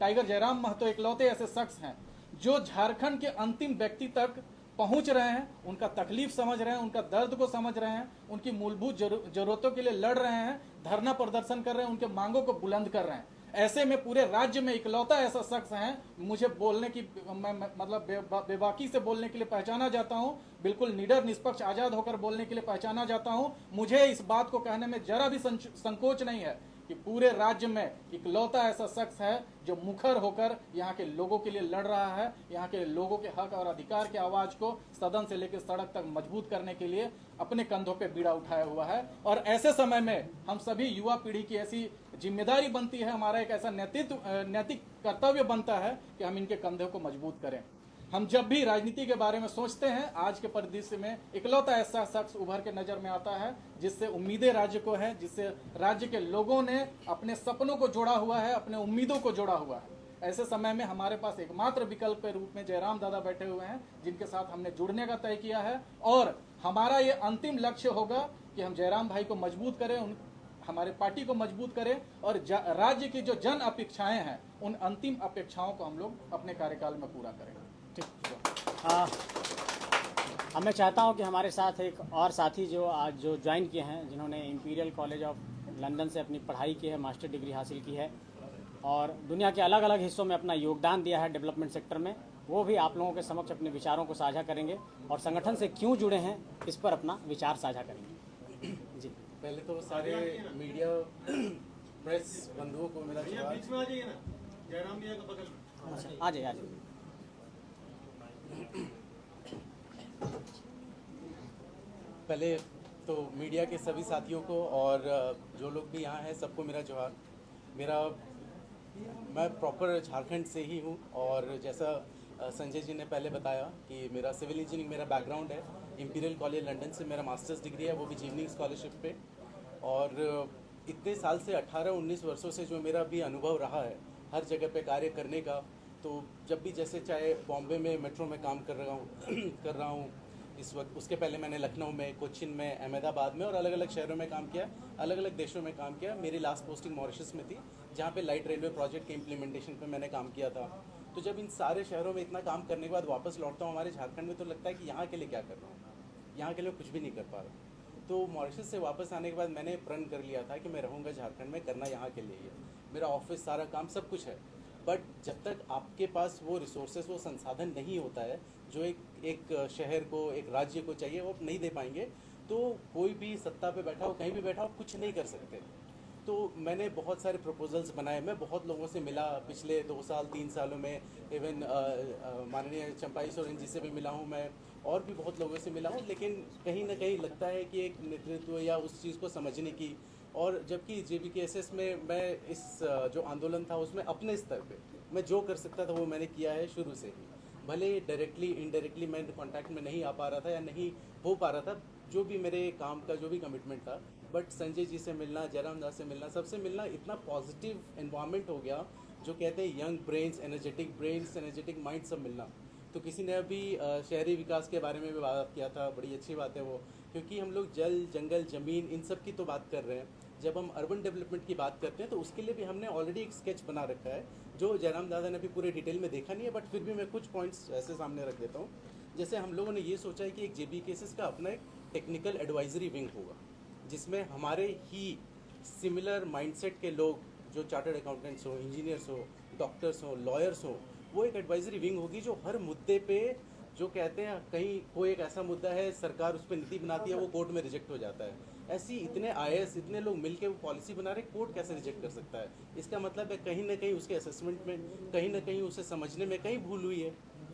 टाइगर जयराम महतो इकलौते ऐसे शख्स हैं जो झारखंड के अंतिम व्यक्ति तक पहुंच रहे हैं, उनका तकलीफ समझ रहे हैं, उनका दर्द को समझ रहे हैं, उनकी मूलभूत जरूरतों के लिए लड़ रहे हैं, धरना प्रदर्शन कर रहे हैं, उनके मांगों को बुलंद कर रहे हैं। ऐसे में पूरे राज्य में इकलौता ऐसा शख्स है, मुझे बोलने की मतलब बेबाकी से बोलने के लिए पहचाना जाता हूं, बिल्कुल निडर निष्पक्ष आजाद होकर बोलने के लिए पहचाना जाता हूं। मुझे इस बात को कहने में जरा भी संकोच नहीं है कि पूरे राज्य में इकलौता ऐसा शख्स है जो मुखर होकर यहाँ के लोगों के लिए लड़ रहा है, यहाँ के लोगों के हक और अधिकार के आवाज को सदन से लेकर सड़क तक मजबूत करने के लिए अपने कंधों पे बीड़ा उठाया हुआ है। और ऐसे समय में हम सभी युवा पीढ़ी की ऐसी जिम्मेदारी बनती है, हमारा एक ऐसा नैतिक कर्तव्य बनता है कि हम इनके कंधों को मजबूत करें। हम जब भी राजनीति के बारे में सोचते हैं, आज के परिदृश्य में इकलौता ऐसा शख्स उभर के नजर में आता है जिससे उम्मीदें राज्य को है, जिससे राज्य के लोगों ने अपने सपनों को जोड़ा हुआ है, अपने उम्मीदों को जोड़ा हुआ है। ऐसे समय में हमारे पास एकमात्र विकल्प के रूप में जयराम दादा बैठे हुए हैं, जिनके साथ हमने जुड़ने का तय किया है। और हमारा ये अंतिम लक्ष्य होगा कि हम जयराम भाई को मजबूत करें, हमारे पार्टी को मजबूत करें और राज्य की जो जन अपेक्षाएं हैं, उन अंतिम अपेक्षाओं को हम लोग अपने कार्यकाल में पूरा करेंगे। अब मैं चाहता हूं कि हमारे साथ एक और साथी जो आज जो ज्वाइन किए हैं, जिन्होंने इंपीरियल कॉलेज ऑफ लंदन से अपनी पढ़ाई की है, मास्टर डिग्री हासिल की है और दुनिया के अलग अलग हिस्सों में अपना योगदान दिया है डेवलपमेंट सेक्टर में, वो भी आप लोगों के समक्ष अपने विचारों को साझा करेंगे और संगठन से क्यों जुड़े हैं इस पर अपना विचार साझा करेंगे। जी, पहले तो सारे मीडिया प्रेस बंधुओं को मेरा बीच में आ जाइए ना, जयराम भैया का बगल में आ जाइए। पहले तो मीडिया के सभी साथियों को और जो लोग भी यहाँ हैं सबको मेरा जोहार। मैं प्रॉपर झारखंड से ही हूँ और जैसा संजय जी ने पहले बताया कि मेरा सिविल इंजीनियरिंग मेरा बैकग्राउंड है। इंपीरियल कॉलेज लंदन से मेरा मास्टर्स डिग्री है, वो भी जीवनिंग स्कॉलरशिप पे। और इतने साल से 18-19 वर्षों से जो मेरा भी अनुभव रहा है हर जगह पे कार्य करने का, तो जब भी जैसे चाहे बॉम्बे में मेट्रो में काम कर रहा हूँ इस वक्त, उसके पहले मैंने लखनऊ में, कोचिन में, अहमदाबाद में और अलग अलग शहरों में काम किया, अलग अलग देशों में काम किया। मेरी लास्ट पोस्टिंग मॉरिशस में थी, जहाँ पे लाइट रेलवे प्रोजेक्ट के इम्प्लीमेंटेशन पे मैंने काम किया था। तो जब इन सारे शहरों में इतना काम करने के बाद वापस लौटता हूँ हमारे झारखंड में, तो लगता है कि यहाँ के लिए क्या कर रहा हूँ, यहाँ के लिए कुछ भी नहीं कर पा रहा। तो मॉरिशस से वापस आने के बाद मैंने प्रण कर लिया था कि मैं रहूँगा झारखंड में, करना यहाँ के लिए ही है। मेरा ऑफिस, सारा काम, सब कुछ है, बट जब तक आपके पास वो रिसोर्सेज, वो संसाधन नहीं होता है जो एक शहर को, एक राज्य को चाहिए, वो आप नहीं दे पाएंगे। तो कोई भी सत्ता पे बैठा हो, कहीं भी बैठा हो, कुछ नहीं कर सकते। तो मैंने बहुत सारे प्रपोजल्स बनाए, मैं बहुत लोगों से मिला पिछले 2 साल 3 सालों में। इवन माननीय चंपाई सोरेन जी से भी मिला हूँ मैं, और भी बहुत लोगों से मिला हूँ, लेकिन कहीं ना कहीं लगता है कि एक नेतृत्व या उस चीज़ को समझने की, और जबकि JBKSS में मैं इस जो आंदोलन था उसमें अपने स्तर पे मैं जो कर सकता था वो मैंने किया है शुरू से ही। भले डायरेक्टली इनडायरेक्टली मैं कॉन्टैक्ट में नहीं आ पा रहा था या नहीं हो पा रहा था, जो भी मेरे काम का जो भी कमिटमेंट था, बट संजय जी से मिलना, जयराम दास से मिलना, सबसे मिलना, इतना पॉजिटिव एनवायरनमेंट हो गया। जो कहते हैं यंग ब्रेन्स, एनर्जेटिक माइंड सब मिलना। तो किसी ने अभी शहरी विकास के बारे में भी बात किया था, बड़ी अच्छी बात है वो, क्योंकि हम लोग जल, जंगल, ज़मीन, इन सब की तो बात कर रहे हैं। जब हम अर्बन डेवलपमेंट की बात करते हैं तो उसके लिए भी हमने ऑलरेडी एक स्केच बना रखा है, जो जयराम दादा ने अभी पूरे डिटेल में देखा नहीं है, बट फिर भी मैं कुछ पॉइंट्स ऐसे सामने रख देता हूँ। जैसे हम लोगों ने ये सोचा है कि एक JBKSS का अपना एक टेक्निकल एडवाइजरी विंग होगा, जिसमें हमारे ही सिमिलर माइंडसेट के लोग, जो चार्टर्ड अकाउंटेंट्स हो, इंजीनियर्स हो, डॉक्टर्स हो, लॉयर्स हो, वो एक एडवाइजरी विंग होगी जो हर मुद्दे पे, जो कहते हैं कहीं कोई एक ऐसा मुद्दा है, सरकार उस पर नीति बनाती है, वो कोर्ट में रिजेक्ट हो जाता है। ऐसी इतने IAS, इतने लोग मिलके वो पॉलिसी बना रहे, कोर्ट कैसे रिजेक्ट कर सकता है? इसका मतलब है कहीं ना कहीं उसके असेसमेंट में, कहीं ना कहीं उसे समझने में कहीं भूल हुई है।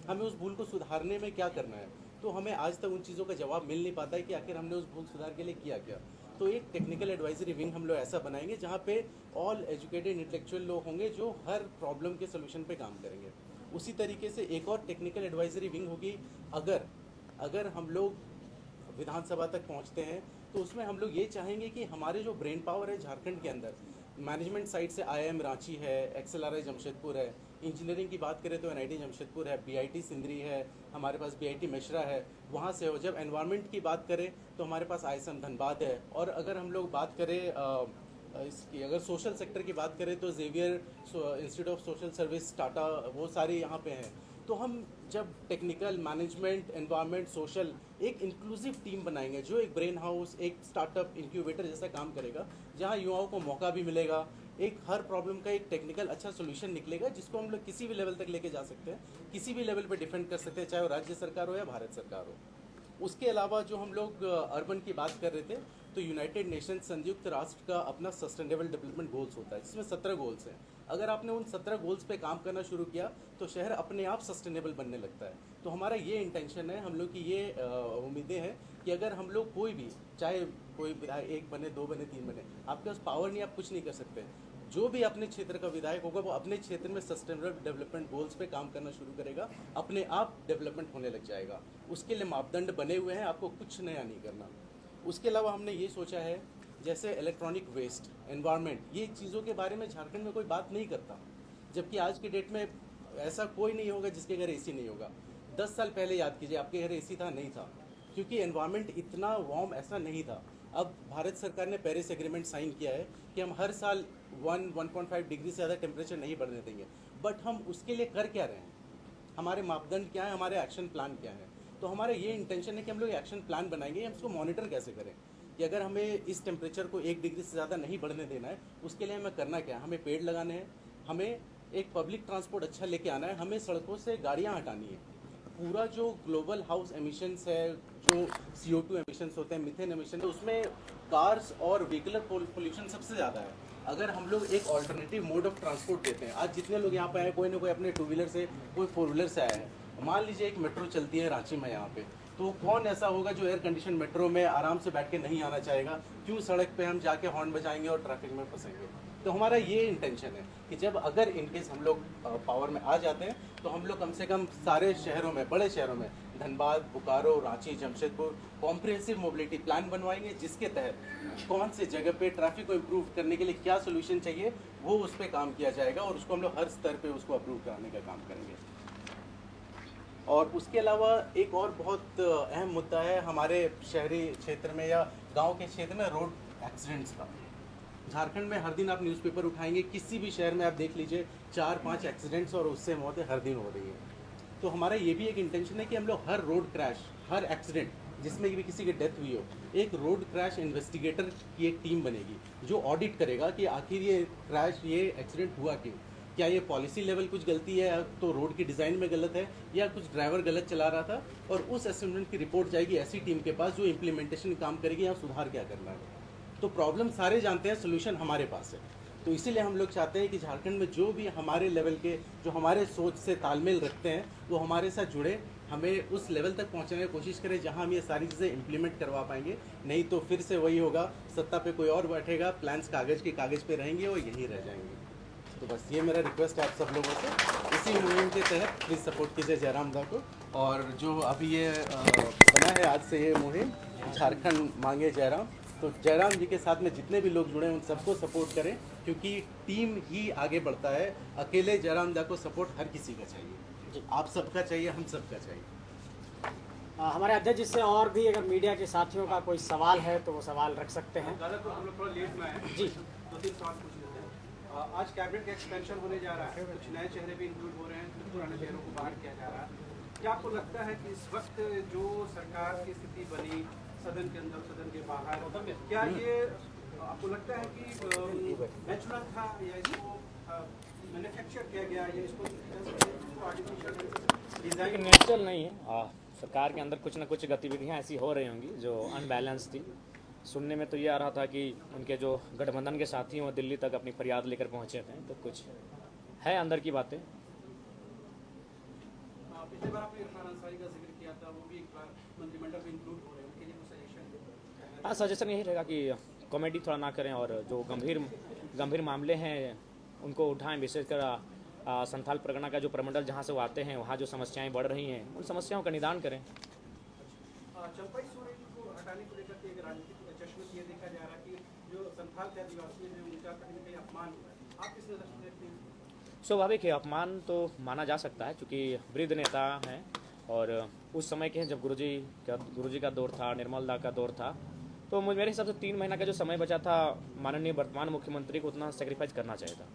हमें उस भूल को सुधारने में क्या करना है, तो हमें आज तक उन चीज़ों का जवाब मिल नहीं पाता है कि आखिर हमने उस भूल सुधार के लिए किया क्या। तो एक टेक्निकल एडवाइजरी विंग हम लोग ऐसा बनाएंगे जहाँ पे ऑल एजुकेटेड इंटेलेक्चुअल लोग होंगे जो हर प्रॉब्लम के सोल्यूशन पे काम करेंगे। उसी तरीके से एक और टेक्निकल एडवाइजरी विंग होगी, अगर हम लोग विधानसभा तक पहुंचते हैं तो उसमें हम लोग ये चाहेंगे कि हमारे जो ब्रेन पावर है झारखंड के अंदर, मैनेजमेंट साइड से IIM रांची है, XLRI जमशेदपुर है, इंजीनियरिंग की बात करें तो NIT जमशेदपुर है, BIT सिंदरी है, हमारे पास BIT मिश्रा है, वहाँ से हो। जब एनवायरनमेंट की बात करें तो हमारे पास ISM धनबाद है, और अगर हम लोग बात करें इसकी, अगर सोशल सेक्टर की बात करें तो Xavier Institute of Social Service, Tata, वो सारे यहाँ पे हैं। तो हम जब टेक्निकल, मैनेजमेंट, एनवायरनमेंट, सोशल एक इंक्लूसिव टीम बनाएंगे, जो एक ब्रेन हाउस, एक स्टार्टअप इंक्यूबेटर जैसा काम करेगा, जहाँ युवाओं को मौका भी मिलेगा, एक हर प्रॉब्लम का एक टेक्निकल अच्छा सोल्यूशन निकलेगा, जिसको हम लोग किसी भी लेवल तक लेके जा सकते हैं, किसी भी लेवल पे डिफेंड कर सकते हैं, चाहे वो राज्य सरकार हो या भारत सरकार हो। उसके अलावा जो हम लोग अर्बन की बात कर रहे थे, तो यूनाइटेड नेशंस, संयुक्त राष्ट्र का अपना सस्टेनेबल डेवलपमेंट गोल्स होता है, जिसमें 17 गोल्स हैं। अगर आपने उन 17 गोल्स पे काम करना शुरू किया तो शहर अपने आप सस्टेनेबल बनने लगता है। तो हमारा ये इंटेंशन है, हम लोग की ये उम्मीदें हैं कि अगर हम लोग कोई भी, चाहे कोई विधायक 1 बने, 2 बने, 3 बने, आपके पास पावर नहीं, आप कुछ नहीं कर सकते। जो भी अपने क्षेत्र का विधायक होगा वो अपने क्षेत्र में सस्टेनेबल डेवलपमेंट गोल्स पे काम करना शुरू करेगा, अपने आप डेवलपमेंट होने लग जाएगा। उसके लिए मापदंड बने हुए हैं, आपको कुछ नया नहीं करना। उसके अलावा हमने ये सोचा है, जैसे इलेक्ट्रॉनिक वेस्ट, एनवायरनमेंट, ये चीज़ों के बारे में झारखंड में कोई बात नहीं करता, जबकि आज के डेट में ऐसा कोई नहीं होगा जिसके घर AC नहीं होगा। 10 साल पहले याद कीजिए, आपके घर AC था? नहीं था, क्योंकि एनवायरनमेंट इतना वार्म ऐसा नहीं था। अब भारत सरकार ने पेरिस एग्रीमेंट साइन किया है कि हम हर साल 1.5 डिग्री से ज़्यादा टेम्परेचर नहीं बढ़ने देंगे, बट हम उसके लिए कर क्या रहे हैं, हमारे मापदंड क्या है, हमारे एक्शन प्लान क्या है। तो हमारा ये इंटेंशन है कि हम लोग एक्शन प्लान बनाएंगे, हम उसको मॉनिटर कैसे करें कि अगर हमें इस टेम्परेचर को 1 डिग्री से ज़्यादा नहीं बढ़ने देना है, उसके लिए हमें करना क्या है। हमें पेड़ लगाने हैं, हमें एक पब्लिक ट्रांसपोर्ट अच्छा लेके आना है, हमें सड़कों से गाड़ियाँ हटानी है। पूरा जो ग्लोबल हाउस एमिशंस है, जो CO2 एमिशंस होते हैं, मीथेन एमिशन है, उसमें कार्स और व्हीकलर पोल्यूशन सबसे ज़्यादा है। अगर हम लोग एक ऑल्टरनेटिव मोड ऑफ ट्रांसपोर्ट देते हैं, आज जितने लोग यहाँ पे आए, कोई ना कोई अपने 2 व्हीलर से, कोई 4 व्हीलर से आया है। मान लीजिए एक मेट्रो चलती है रांची में यहाँ पे, तो कौन ऐसा होगा जो एयर कंडीशन मेट्रो में आराम से बैठ के नहीं आना चाहेगा? क्यों सड़क पे हम जाके हॉर्न बजाएंगे और ट्रैफिक में फंसेंगे? तो हमारा ये इंटेंशन है कि जब अगर इनकेस हम लोग पावर में आ जाते हैं तो हम लोग कम से कम सारे शहरों में, बड़े शहरों में, Dhanbad, Bokaro, Ranchi, Jamshedpur, comprehensive mobility plan बनवाएंगे, जिसके तहत कौन से जगह पे ट्रैफिक को इम्प्रूव करने के लिए क्या सोल्यूशन चाहिए, वो उस पर काम किया जाएगा, और उसको हम लोग हर स्तर पे उसको अप्रूव कराने का काम करेंगे। और उसके अलावा एक और बहुत अहम मुद्दा है हमारे शहरी क्षेत्र में या गांव के क्षेत्र में, रोड एक्सीडेंट्स का। झारखंड में हर दिन आप न्यूज़पेपर उठाएंगे, किसी भी शहर में आप देख लीजिए 4-5 एक्सीडेंट्स और उससे मौतें हर दिन हो रही है। तो हमारा ये भी एक इंटेंशन है कि हम लोग हर रोड क्रैश, हर एक्सीडेंट जिसमें भी किसी की डेथ हुई हो, एक रोड क्रैश इन्वेस्टिगेटर की एक टीम बनेगी जो ऑडिट करेगा कि आखिर ये क्रैश, ये एक्सीडेंट हुआ क्यों। क्या ये पॉलिसी लेवल कुछ गलती है, तो रोड की डिज़ाइन में गलत है, या कुछ ड्राइवर गलत चला रहा था, और उस असेसमेंट की रिपोर्ट जाएगी ऐसी टीम के पास जो इम्प्लीमेंटेशन काम करेगी, या सुधार क्या करना है। तो प्रॉब्लम सारे जानते हैं, सोल्यूशन हमारे पास है। तो इसीलिए हम लोग चाहते हैं कि झारखंड में जो भी हमारे लेवल के, जो हमारे सोच से तालमेल रखते हैं, वो हमारे साथ जुड़े, हमें उस लेवल तक पहुंचाने की कोशिश करें जहां हम ये सारी चीज़ें इम्प्लीमेंट करवा पाएंगे। नहीं तो फिर से वही होगा, सत्ता पे कोई और बैठेगा, प्लान्स कागज़ के कागज़ पे रहेंगे और यहीं रह जाएंगे। तो बस ये मेरा रिक्वेस्ट है आप सब लोगों से, इसी मुहिम के तहत प्लीज़ सपोर्ट कीजिए जयराम दा को। और जो अभी ये बना है आज से ये मुहिम झारखंड मांगे जयराम, तो जयराम जी के साथ में जितने भी लोग जुड़े हैं उन सबको सपोर्ट करें, क्योंकि टीम ही आगे बढ़ता है। अकेले जयराम दा को सपोर्ट हर किसी का चाहिए, आप सबका चाहिए, हम सबका चाहिए। हमारे अध्यक्ष जी से और भी अगर मीडिया के साथियों का कोई सवाल है तो वो सवाल रख सकते हैं। दादा तो हम लोग थोड़ा लेट में आए जी, 2-3 सवाल पूछ लेते हैं। आज कैबिनेट का एक्सपेंशन होने जा रहा है, कुछ नए चेहरे भी इंक्लूड हो रहे हैं, कुछ पुराने चेहरों को बाहर किया जा रहा है। क्या आपको लगता है कि इस वक्त जो सरकार की स्थिति बनी सदन के अंदर सदन के बाहर, क्या ये आपको लगता है कि नेचुरल था या इसको मैन्युफैक्चर किया गया या इसको आर्टिफिशियल डिजाइन? नेचुरल नहीं है। सरकार के अंदर कुछ न कुछ गतिविधियां ऐसी हो रही होंगी जो अनबैलेंस थी। सुनने में तो ये आ रहा था कि उनके जो गठबंधन के साथी हैं वो दिल्ली तक अपनी फरियाद लेकर पहुंचे थे, तो कुछ है अंदर की बातें। पिछली बार आपने इरफान अंसारी का जिक्र किया था, वो भी एक बार मंत्रिमंडल में इंक्लूड हो रहे हैं, उनके लिए कुछ सजेशन? हाँ, सजेशन यही रहेगा कि कॉमेडी थोड़ा ना करें और जो गंभीर मामले हैं उनको उठाएं। विशेषकर संथाल परगना का जो प्रमंडल जहाँ से वो आते हैं वहाँ जो समस्याएं बढ़ रही हैं उन समस्याओं का निदान करें। चंपाई सोरेन को हटाने को लेकर के एक राजनीतिक चश्मे ये देखा जा रहा है कि जो संथाल के आदिवासी हैं उनका कहीं न कहीं अपमान हुआ है, आप किस नजर से देखते हैं? स्वाभाविक है, अपमान तो माना जा सकता है क्योंकि वृद्ध नेता हैं और उस समय के जब गुरुजी का दौर था, निर्मल दा का दौर था, तो मेरे हिसाब से 3 महीना का जो समय बचा था माननीय वर्तमान मुख्यमंत्री को उतना सेक्रीफाइस करना चाहिए था।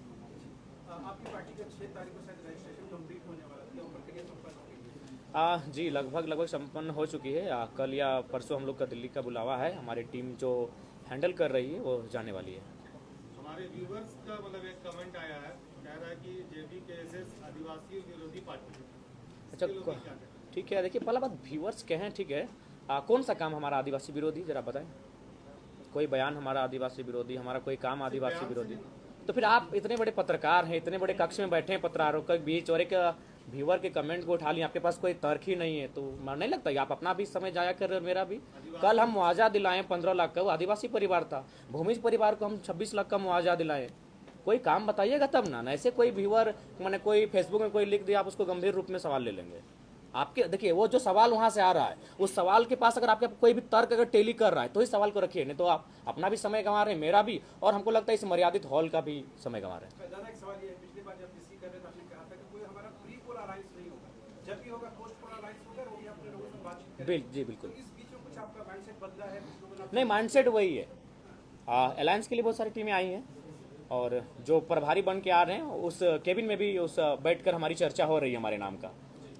आपकी पार्टी का 6 तारीख को शायद रजिस्ट्रेशन कंप्लीट होने वाला था, प्रक्रिया संपन्न हो गई? जी, लगभग संपन्न हो चुकी है। कल या परसों हम लोग का दिल्ली का बुलावा है, हमारी टीम जो हैंडल कर रही है वो जाने वाली है। हमारे व्यूवर्स का मतलब एक कमेंट आया है, कह रहा है कि JVKSS आदिवासी विरोधी पार्टी है। अच्छा, ठीक है। देखिए, पहला बात व्यूवर्स के हैं, ठीक है। कौन सा काम हमारा आदिवासी विरोधी, जरा बताएं। कोई बयान हमारा आदिवासी विरोधी, हमारा कोई काम आदिवासी विरोधी? तो फिर आप इतने बड़े पत्रकार हैं, इतने बड़े कक्ष में बैठे हैं पत्रकारों के बीच और एक व्यूअर के कमेंट को उठा लिया, आपके पास कोई तर्क ही नहीं है, तो मन नहीं लगता कि आप अपना भी समय जाया कर रहे हो, मेरा भी। कल हम मुआवजा दिलाएं 15 लाख का, वो आदिवासी परिवार था, भूमिज परिवार को हम 26 लाख का मुआवजा दिलाएं। कोई काम बताइएगा तब ना, ऐसे कोई व्यूअर मैंने कोई फेसबुक में कोई लिख दिया आप उसको गंभीर रूप में सवाल ले लेंगे। आपके देखिए वो जो सवाल वहां से आ रहा है उस सवाल के पास अगर आपके कोई भी तर्क अगर टेली कर रहा है तो इस सवाल को रखिए, नहीं तो आप अपना भी समय गंवा रहे हैं, मेरा भी, और हमको लगता है इस मर्यादित हॉल का भी समय गंवा रहे हैं। दादा एक सवाल ये है, पिछली बार जब डिस्कस कर रहे थे आपने कहा था कि कोई हमारा प्री पोल अलायंस नहीं होगा, जब भी होगा पोस्ट पोल अलायंस होगा, वो भी अपने लोगों से बातचीत करेंगे। जी बिल्कुल। इस बीच में कुछ आपका माइंडसेट बदला है? नहीं, माइंडसेट वही है। अलायंस के लिए बहुत सारी टीमें आई हैं और जो प्रभारी बन के आ रहे हैं उस केबिन में भी उस बैठकर हमारी चर्चा हो रही है हमारे नाम का।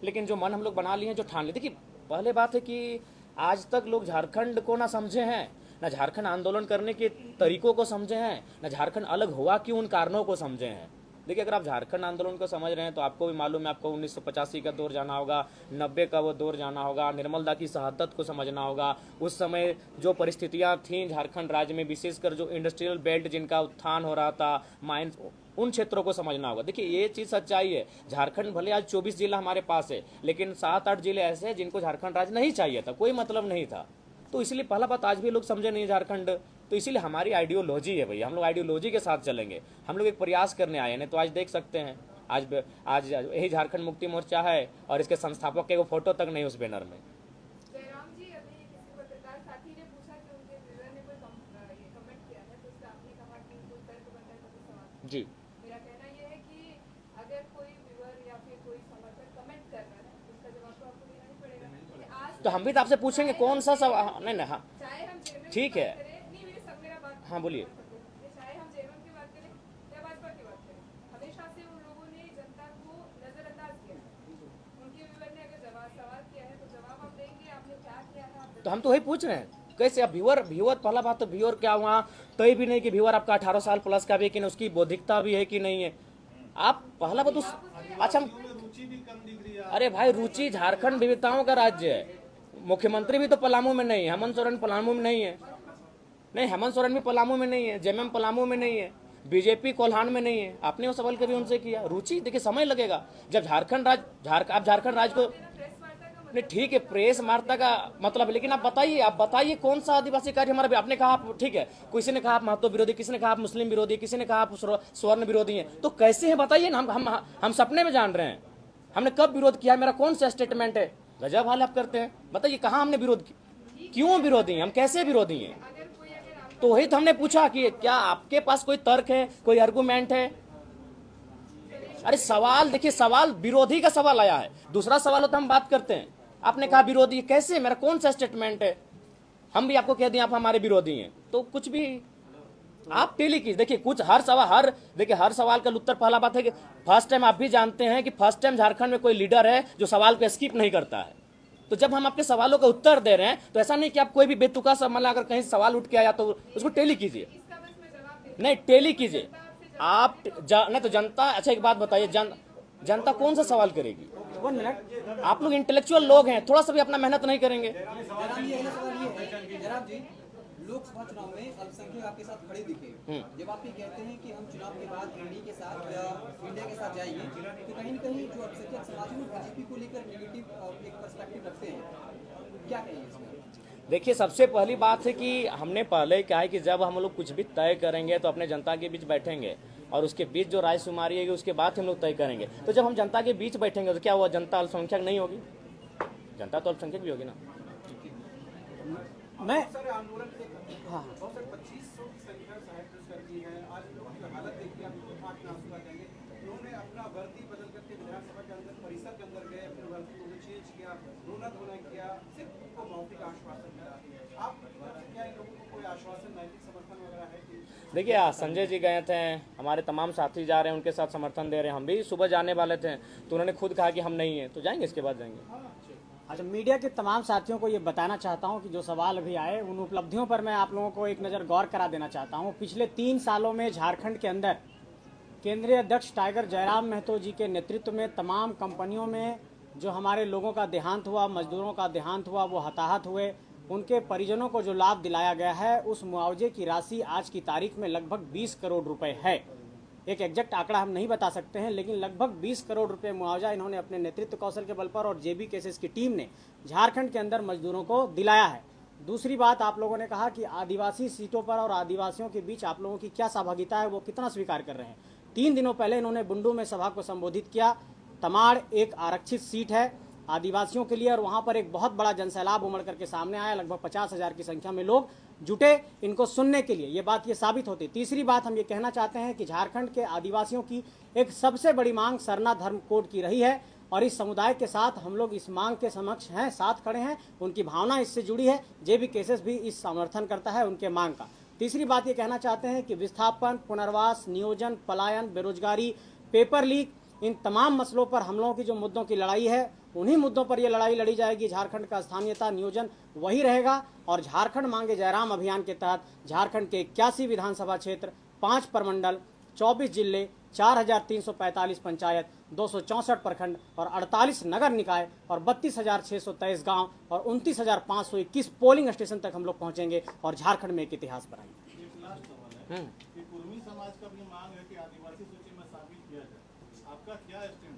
लेकिन जो मन हम लोग बना लिए हैं, जो ठान लिए, देखिए पहले बात है कि आज तक लोग झारखंड को ना समझे हैं, ना झारखंड आंदोलन करने के तरीकों को समझे हैं, ना झारखंड अलग हुआ क्यों उन कारणों को समझे हैं। देखिए, अगर आप झारखंड आंदोलन को समझ रहे हैं तो आपको भी मालूम है, आपको 1985 का दौर जाना होगा, 90 का वो दौर जाना होगा, निर्मल दा की शहादत को समझना होगा, उस समय जो परिस्थितियां थीं झारखंड राज्य में, विशेषकर जो इंडस्ट्रियल बेल्ट जिनका उत्थान हो रहा था, माइंस, उन क्षेत्रों को समझना होगा। देखिए ये चीज़ सच्चाई है, झारखंड भले आज 24 जिला हमारे पास है, लेकिन 7-8 जिले ऐसे हैं जिनको झारखंड राज्य नहीं चाहिए था, कोई मतलब नहीं था। तो इसलिए पहला बात आज भी लोग समझे नहीं झारखंड, तो इसीलिए हमारी आइडियोलॉजी है भैया, हम लोग आइडियोलॉजी के साथ चलेंगे, हम लोग एक प्रयास करने आए हैं। तो आज देख सकते हैं आज यही झारखंड मुक्ति मोर्चा है और इसके संस्थापक के वो फोटो तक नहीं उस बैनर में। जयराम जी, अभी किसी पत्रकार साथी ने पूछा कि उनके व्यूअर ने कोई कमेंट किया है, तो उसका आपने कहा कि कोई तर्क बनता है तो सवाल। जी, मेरा कहना यह है कि अगर कोई व्यूअर या फिर कोई समर्थक कमेंट कर रहा है तो उसका जवाब तो आपको देना ही पड़ेगा। लेकिन आज तो हम भी तो आपसे पूछेंगे कौन सा सवाल। नहीं, हाँ चाहे हम जेएमएम ठीक की है। बात करें, नहीं मेरा बात, हाँ बोलिए। चाहे हम जेएमएम की बात करें या भाजपा की बात करें, हमेशा से उन लोगों ने जनता को नजरअंदाज किया। उनके व्यूअर ने अगर सवाल किया है तो जवाब हम देंगे, आपने क्या किया है। तो हम तो वही पूछ रहे हैं, कैसे अब व्यूअर पहला बात तो व्यूअर क्या हुआ तय भी नहीं कि व्यूअर आपका 18 साल प्लस का भी है कि नहीं, उसकी बौद्धिकता भी है कि नहीं है। आप पहला बात उस अच्छा रुचि भी कम दिख रही है। अरे भाई, रुचि, झारखंड विविधताओं का राज्य है। मुख्यमंत्री भी तो पलामू में नहीं है, हेमंत सोरेन पलामू में नहीं है, नहीं हेमंत सोरेन भी पलामू में नहीं है, जेएमएम पलामू में नहीं है, बीजेपी कोल्हान में नहीं है। आपने वो सवाल कभी उनसे किया? रुचि देखिए समय लगेगा जब झारखंड राज्य को नहीं ठीक है, प्रेस वार्ता का मतलब, लेकिन आप बताइए कौन सा आदिवासी कार्य हमारा, आपने कहा ठीक है, किसी ने कहा आप महतो विरोधी, किसी ने कहा आप मुस्लिम विरोधी, किसी ने कहा आप स्वर्ण विरोधी हैं, तो कैसे हैं बताइए ना। हम सपने में जान रहे हैं, हमने कब विरोध किया, मेरा कौन सा स्टेटमेंट है? गजब हाल आप करते हैं, बताइए कहाँ हमने विरोध किया, क्यों विरोधी हैं, हम कैसे विरोधी हैं? तो वही तो हमने पूछा कि क्या आपके पास कोई तर्क है, कोई आर्गूमेंट है? अरे सवाल देखिए, सवाल विरोधी का सवाल आया है, दूसरा सवाल हो तो हम बात करते हैं। आपने कहा विरोधी, कैसे, मेरा कौन सा स्टेटमेंट है? हम भी आपको कह दें आप हमारे विरोधी हैं, तो कुछ भी आप टेली कीजिए। देखिए कुछ हर सवाल का उत्तर, पहला बात है कि फर्स्ट टाइम आप भी जानते हैं कि फर्स्ट टाइम झारखंड में कोई लीडर है जो सवाल को स्किप नहीं करता है। तो जब हम आपके सवालों का उत्तर दे रहे हैं तो ऐसा नहीं कि आप कोई भी बेतुका सा, मतलब अगर कहीं सवाल उठ के आया तो उसको टेली कीजिए, नहीं टेली कीजिए आप नहीं तो जनता। अच्छा एक बात बताइए, जनता कौन सा सवाल करेगी? 1 मिनट, आप लोग इंटेलेक्चुअल लोग हैं, थोड़ा सा भी अपना मेहनत नहीं करेंगे। जनाब जी, लोकसभा चुनाव में अल्पसंख्यक आपके साथ खड़े दिखे, जब आप ये कहते हैं कि हम चुनाव के बाद एनडीए के साथ या इंडिया के साथ जाएंगे, तो कहीं न कहीं जो अल्पसंख्यक समाज है बीजेपी को लेकर नेगेटिव एक पर्सपेक्टिव रखते हैं, क्या कहेंगे इसमें? देखिए सबसे पहली बात है कि हमने पहले कहा है कि जब हम लोग कुछ भी तय करेंगे तो अपने जनता के बीच बैठेंगे और उसके बीच जो रायशुमारी है उसके बाद हम लोग तय करेंगे। तो जब हम जनता के बीच बैठेंगे तो क्या हुआ, जनता अल्पसंख्यक नहीं होगी? जनता तो अल्पसंख्यक भी होगी ना। मैं आंदोलन बहुत सारे 2500 की संख्या साहित्य कर दी है। आज लोग की हालत देखिए, आप लोग आंख में आंसू आ जाएंगे। उन्होंने अपना वर्दी बदल करके विधानसभा के अंदर परिसर के अंदर गए, अपने वर्दी को चेंज किया, रोना धोना किया, सिर्फ उनको मौखिक आश्वासन मिला। आप क्या इन लोगों को कोई आश्वासन, नैतिक समर्थन वगैरह है कि? देखिए संजय जी गए थे, हमारे तमाम साथी जा रहे हैं, उनके साथ समर्थन दे रहे हैं। हम भी सुबह जाने वाले थे तो उन्होंने खुद कहा कि हम नहीं हैं, तो जाएंगे, इसके बाद जाएंगे। अच्छा, मीडिया के तमाम साथियों को ये बताना चाहता हूँ कि जो सवाल अभी आए उन उपलब्धियों पर मैं आप लोगों को एक नज़र गौर करा देना चाहता हूँ। पिछले 3 सालों में झारखंड के अंदर केंद्रीय अध्यक्ष टाइगर जयराम महतो जी के नेतृत्व में तमाम कंपनियों में जो हमारे लोगों का देहांत हुआ, मजदूरों का देहांत हुआ, वो हताहत हुए, उनके परिजनों को जो लाभ दिलाया गया है उस मुआवजे की राशि आज की तारीख में लगभग 20 करोड़ रुपए है। एक एग्जैक्ट आंकड़ा हम नहीं बता सकते हैं, लेकिन लगभग 20 करोड़ रुपए मुआवजा इन्होंने अपने नेतृत्व कौशल के बल पर और जेबी केसेस की टीम ने झारखंड के अंदर मजदूरों को दिलाया है। दूसरी बात, आप लोगों ने कहा कि आदिवासी सीटों पर और आदिवासियों के बीच आप लोगों की क्या सहभागिता है, वो कितना स्वीकार कर रहे हैं। 3 दिनों पहले इन्होंने बुंडू में सभा को संबोधित किया। तमाड़ एक आरक्षित सीट है आदिवासियों के लिए और वहां पर एक बहुत बड़ा जनसैलाब उमड़ करके सामने आया। लगभग 50,000 की संख्या में लोग जुटे इनको सुनने के लिए। ये बात ये साबित होती। तीसरी बात हम ये कहना चाहते हैं कि झारखंड के आदिवासियों की एक सबसे बड़ी मांग सरना धर्म कोड की रही है और इस समुदाय के साथ हम लोग इस मांग के समक्ष हैं, साथ खड़े हैं। उनकी भावना इससे जुड़ी है, जेबी केसेस भी इस समर्थन करता है उनके मांग का। तीसरी बात ये कहना चाहते हैं कि विस्थापन, पुनर्वास, नियोजन, पलायन, बेरोजगारी, पेपर लीक, इन तमाम मसलों पर हम लोगों की जो मुद्दों की लड़ाई है उन्हीं मुद्दों पर ये लड़ाई लड़ी जाएगी। झारखंड का स्थानीयता नियोजन वही रहेगा और झारखंड मांगे जयराम अभियान के तहत झारखंड के 81 विधानसभा क्षेत्र, 5 प्रमंडल, 24 जिले, 4,345 पंचायत, 264 प्रखंड और 48 नगर निकाय और 32,623 गांव और 29,521 पोलिंग स्टेशन तक हम लोग पहुंचेंगे और झारखंड में एक इतिहास बनाएंगे। कुर्मी समाज का भी मांग है कि आदिवासी सूची में शामिल किया जाए, आपका क्या स्टैंड है?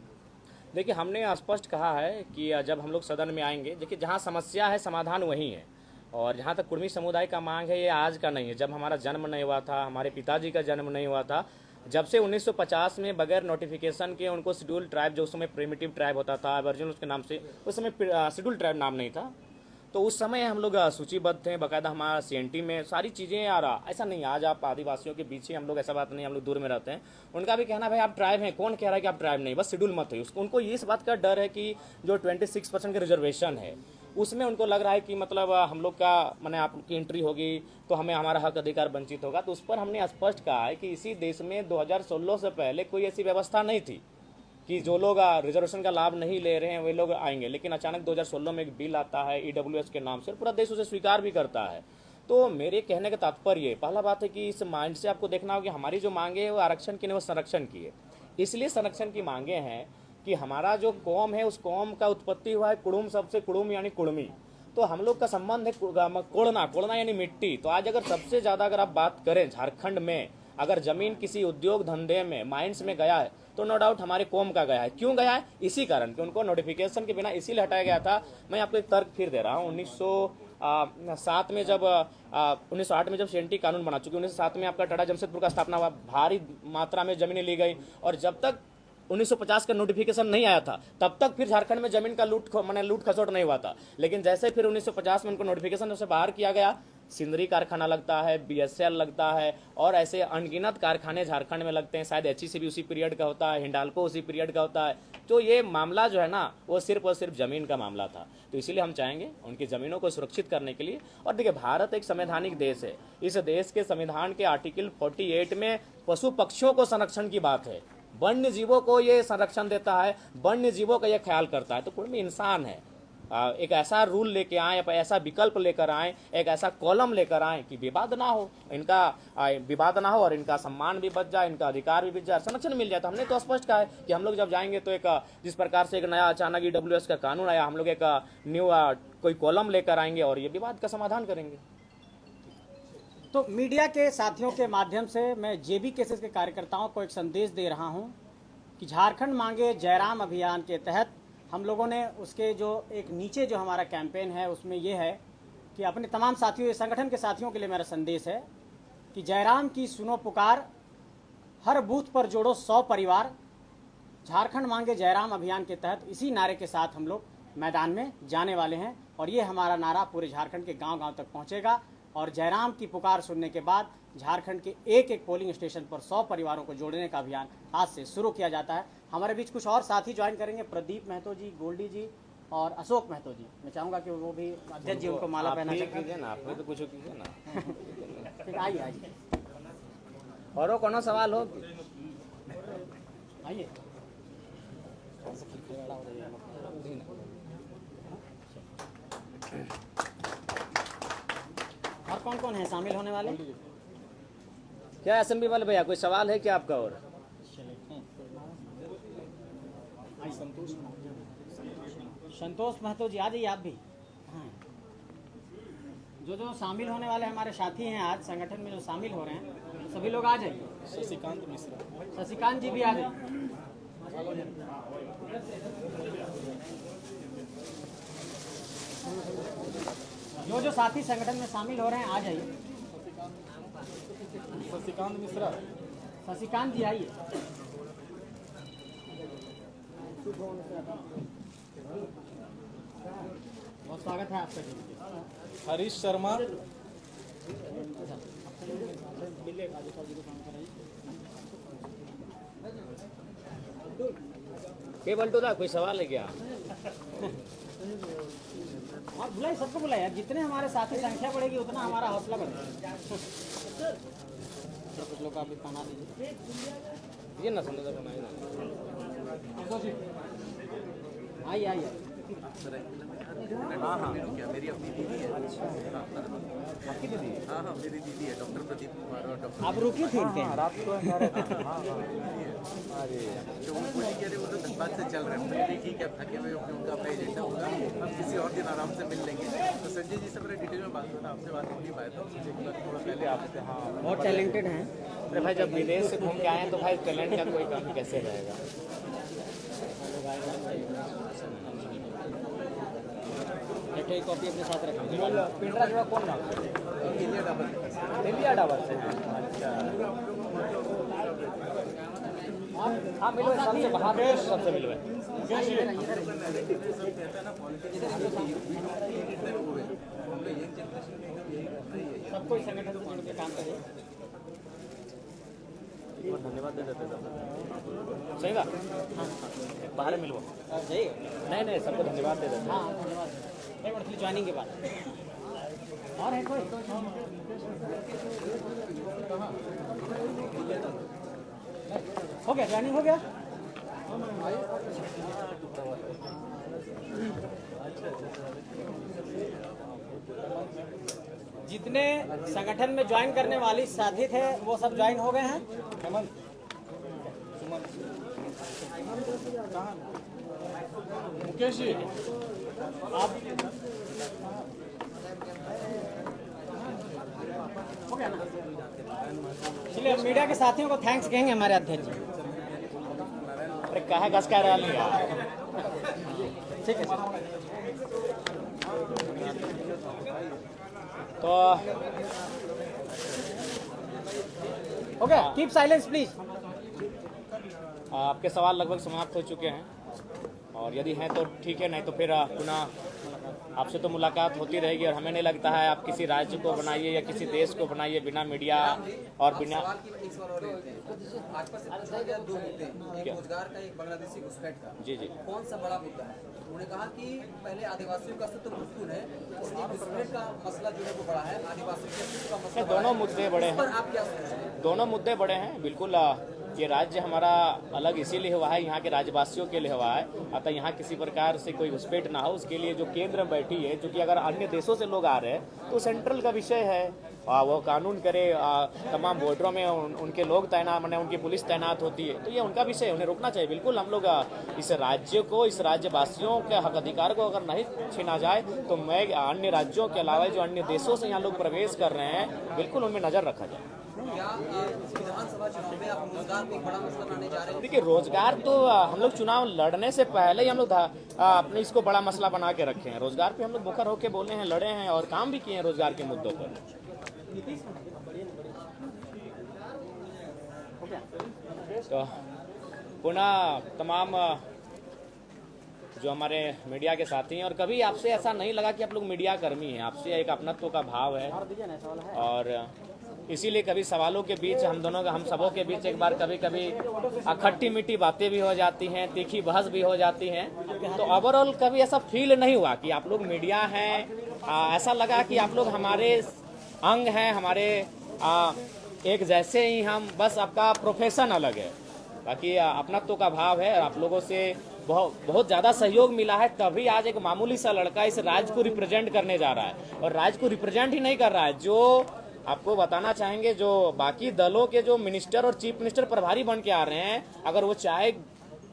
देखिए हमने स्पष्ट कहा है कि जब हम लोग सदन में आएंगे, देखिए जहाँ समस्या है समाधान वही है। और जहाँ तक कुर्मी समुदाय का मांग है, ये आज का नहीं है। जब हमारा जन्म नहीं हुआ था, हमारे पिताजी का जन्म नहीं हुआ था, जब से 1950 में बगैर नोटिफिकेशन के उनको शेड्यूल ट्राइब, जो उस समय प्रिमिटिव ट्राइब होता था, अबॉरिजिनल उसके नाम से, उस समय शेड्यूल ट्राइब नाम नहीं था, तो उस समय हम लोग सूचीबद्ध थे, बाकायदा हमारा CNT में सारी चीज़ें आ रहा। ऐसा नहीं आज आप आदिवासियों के बीच ही हम लोग, ऐसा बात नहीं, हम लोग दूर में रहते हैं। उनका भी कहना भाई आप ट्राइब हैं, कौन कह रहा है कि आप ट्राइब नहीं, बस शेड्यूल मत है। उनको इस बात का डर है कि जो 26% का रिजर्वेशन है उसमें उनको लग रहा है कि मतलब हम लोग का मैंने आपकी एंट्री होगी तो हमें हमारा हक अधिकार वंचित होगा। तो उस पर हमने स्पष्ट कहा है कि इसी देश में 2016 से पहले कोई ऐसी व्यवस्था नहीं थी कि जो लोग रिजर्वेशन का लाभ नहीं ले रहे हैं वे लोग आएंगे। लेकिन अचानक 2016 में एक बिल आता है EWS के नाम से, पूरा देश उसे स्वीकार भी करता है। तो मेरे कहने का तात्पर्य, पहला बात है कि इस माइंड से आपको देखना होगा कि हमारी जो मांगे है वो आरक्षण की नहीं, वो संरक्षण की है। इसलिए संरक्षण की मांगे हैं कि हमारा जो कौम है उस कौम का उत्पत्ति हुआ है कुड़ुम शब्द से, कुड़ुम यानी कुड़मी। तो हम लोग का संबंध है कोड़ना, कोड़ना यानी मिट्टी। तो आज अगर सबसे ज़्यादा अगर आप बात करें झारखंड में अगर ज़मीन किसी उद्योग धंधे में माइंस में गया है तो नो डाउट हमारे कौम का गया है। क्यों गया है? इसी कारण कि उनको नोटिफिकेशन के बिना इसीलिए हटाया गया था। मैं आपको एक तर्क फिर दे रहा हूँ। 1907 में जब 1908 में जब सीएनटी कानून बना, चूंकि 1907 में आपका टाटा जमशेदपुर का स्थापना हुआ, भारी मात्रा में जमीनें ली गई, और जब तक 1950 का नोटिफिकेशन नहीं आया था तब तक फिर झारखंड में जमीन का लूट खसोट नहीं हुआ था। लेकिन जैसे फिर 1950 में उनको नोटिफिकेशन से बाहर किया गया, सिंदरी कारखाना लगता है, बीएसएल लगता है, और ऐसे अनगिनत कारखाने झारखंड में लगते हैं। शायद एचईसी भी उसी पीरियड का होता है, हिंडाल्को उसी पीरियड का होता है। तो ये मामला जो है ना, वो सिर्फ और सिर्फ ज़मीन का मामला था। तो इसीलिए हम चाहेंगे उनकी ज़मीनों को सुरक्षित करने के लिए। और देखिए, भारत एक संवैधानिक देश है। इस देश के संविधान के आर्टिकल 48 में पशु पक्षियों को संरक्षण की बात है, वन्य जीवों को ये संरक्षण देता है, वन्य जीवों का ये ख्याल करता है। तो कोई भी इंसान है, एक ऐसा रूल लेके आए, ऐसा विकल्प लेकर आए, एक ऐसा कॉलम लेकर आए कि विवाद ना हो, इनका विवाद ना हो और इनका सम्मान भी बच जाए, इनका अधिकार भी बच जाए, संरक्षण मिल जाए। तो हमने तो स्पष्ट कहा है कि हम लोग जब जाएंगे तो एक जिस प्रकार से एक नया अचानक ईडब्ल्यूएस का कानून आया, हम लोग एक न्यू कोई कॉलम लेकर आएंगे और ये विवाद का समाधान करेंगे। तो मीडिया के साथियों के माध्यम से मैं जेबी केसेस के कार्यकर्ताओं को एक संदेश दे रहा हूं कि झारखंड मांगे जयराम अभियान के तहत हम लोगों ने उसके जो एक नीचे जो हमारा कैंपेन है उसमें ये है कि अपने तमाम साथियों, संगठन के साथियों के लिए मेरा संदेश है कि जयराम की सुनो पुकार, हर बूथ पर जोड़ो 100 परिवार। झारखंड मांगे जयराम अभियान के तहत इसी नारे के साथ हम लोग मैदान में जाने वाले हैं और ये हमारा नारा पूरे झारखंड के गांव-गांव तक पहुंचेगा। और जयराम की पुकार सुनने के बाद झारखंड के एक एक पोलिंग स्टेशन पर 100 परिवारों को जोड़ने का अभियान आज से शुरू किया जाता है। हमारे बीच कुछ और साथी ज्वाइन करेंगे, प्रदीप महतो जी, गोल्डी जी और अशोक महतो जी। मैं चाहूँगा कि वो भी अध्यक्ष जी उनको माला पहना कीजिए ना, आप तो कुछ कीजिए ना। ठीक, आइए आइए, और कोनो सवाल हो? आइए। और कौन कौन है शामिल होने वाले? क्या असेंबली वाले भैया कोई सवाल है क्या आपका? और संतोष महतो जी आ जाइए आप भी। हाँ, जो शामिल होने वाले हमारे साथी हैं आज संगठन में जो शामिल हो रहे हैं सभी लोग आ जाइए। शशिकांत मिश्रा, शशिकांत जी भी आ जाइए। जो साथी संगठन में शामिल हो रहे हैं आ जाइए। शशिकांत मिश्रा, शशिकांत जी आइए। बहुत स्वागत है आपका। हरीश शर्मा, केवल तो था, कोई सवाल है क्या? आप बुलाइए, सबको बुलाइए यार, जितने हमारे साथी संख्या बढ़ेगी उतना हमारा हौसला बढ़ेगा। कुछ लोग आप भी पहना दीजिए। ये ना समझ बनाए ना। आइए आइए। हाँ हाँ, मेरी अपनी दीदी है। आपकी दीदी? हाँ हाँ, मेरी दीदी है, डॉक्टर प्रदीप कुमार और डॉक्टर। आप रुकिए फिर के। जो वो बोली कह रहे वो तो धनबाद से चल रहे हैं। मैंने ठीक है, थके हुए उनका अपना एजेंडा होगा, हम किसी और दिन आराम से मिल लेंगे। तो संजय जी से मेरे डिटेल में बात होना, आपसे बात हो नहीं पाया था, थोड़ा पहले आपसे। हाँ, बहुत टैलेंटेड हैं। अरे भाई, जब विदेश से घूम के आए हैं तो भाई टैलेंट का कोई कमी कैसे रहेगा? एक कॉपी अपने साथ रखें। पिंडरा जो कौन नाम? इंडिया डाबर से। अच्छा, हाँ मिलो, सबसे बाहर सबसे मिलो। सबको संगठन से जुड़ के काम करिए। धन्यवाद दे देते सब। सही बात। हाँ, बाहर मिलो। सही। नहीं, सबको धन्यवाद दे देते। हाँ धन्यवाद। एक मिनट ज्वाइनिंग के बाद और है कोई? हो गया, ज्वाइनिंग हो गया। जितने संगठन में ज्वाइन करने वाली साथी थे वो सब ज्वाइन हो गए हैं। हेमंत, सुमन, मुकेश जी, आप हो गया ना? चलिए अब मीडिया के साथियों को थैंक्स कहेंगे हमारे अध्यक्ष जी। अरे कहा कस का रहा लिया। ठीक है सर। तो हो गया, कीप साइलेंस प्लीज। आपके सवाल लगभग समाप्त हो चुके हैं और यदि हैं तो ठीक है, नहीं तो फिर पुनः आपसे तो मुलाकात होती रहेगी। और हमें नहीं लगता है आप किसी राज्य को बनाइए या किसी देश को बनाइए बिना मीडिया और बिना एक सवाल और लेते हैं। भाजपा से पूछा गया 2 मुद्दे, एक रोजगार का, एक बांग्लादेशी घुसपैठ का। जी जी कौन सा बड़ा मुद्दा है? उन्होंने कहा कि पहले आदिवासियों का अस्तित्व महत्वपूर्ण है, इसलिए घुसपैठ का मसला जो है वो बड़ा है, आदिवासियों के अस्तित्व का मसला दोनों मुद्दे बड़े पर हैं, आप क्या सोचते हैं? दोनों मुद्दे बड़े हैं। बिल्कुल ये राज्य हमारा अलग इसीलिए हुआ है, यहाँ के राज्यवासियों के लिए हुआ है। अतः यहाँ किसी प्रकार से कोई घुसपैठ ना हो, उसके लिए जो केंद्र में बैठी है, क्योंकि अगर अन्य देशों से लोग आ रहे हैं तो सेंट्रल का विषय है, वो कानून करे, तमाम बॉर्डरों में उनके लोग तैनात, माने उनकी पुलिस तैनात होती है, तो ये उनका विषय है, उन्हें रोकना चाहिए। बिल्कुल हम लोग इस राज्य को, इस राज्यवासियों के हक अधिकार को अगर नहीं छीना जाए तो मैं अन्य राज्यों के अलावा जो अन्य देशों से यहाँ लोग प्रवेश कर रहे हैं, बिल्कुल उनमें नज़र रखा जाए। क्या विधानसभा चुनाव में आप रोजगार को एक बड़ा मसला बनाने जा रहे हैं? देखिए, रोजगार तो हम लोग चुनाव लड़ने से पहले ही हम लोग अपने इसको बड़ा मसला बना के रखे हैं। रोजगार पे हम लोग मुखर होकर बोले हैं, लड़े हैं और काम भी किए हैं रोजगार के मुद्दों पर। तो पुनः तमाम जो हमारे मीडिया के साथी हैं, और कभी आपसे ऐसा नहीं लगा कि आप लोग मीडिया कर्मी हैं, आपसे एक अपनत्व का भाव है। और इसीलिए कभी सवालों के बीच हम सबों के बीच एक बार कभी कभी खट्टी मीठी बातें भी हो जाती हैं, तीखी बहस भी हो जाती हैं। तो ओवरऑल कभी ऐसा फील नहीं हुआ कि आप लोग मीडिया हैं। ऐसा लगा कि आप लोग हमारे अंग हैं, हमारे एक जैसे ही हम, बस आपका प्रोफेशन अलग है, बाकी अपनत्व का भाव है। और आप लोगों से बहुत ज़्यादा सहयोग मिला है, तभी आज एक मामूली सा लड़का इस राज्य को रिप्रेजेंट करने जा रहा है। और राज्य को रिप्रेजेंट ही नहीं कर रहा है, जो आपको बताना चाहेंगे, जो बाकी दलों के जो मिनिस्टर और चीफ मिनिस्टर प्रभारी बन के आ रहे हैं, अगर वो चाय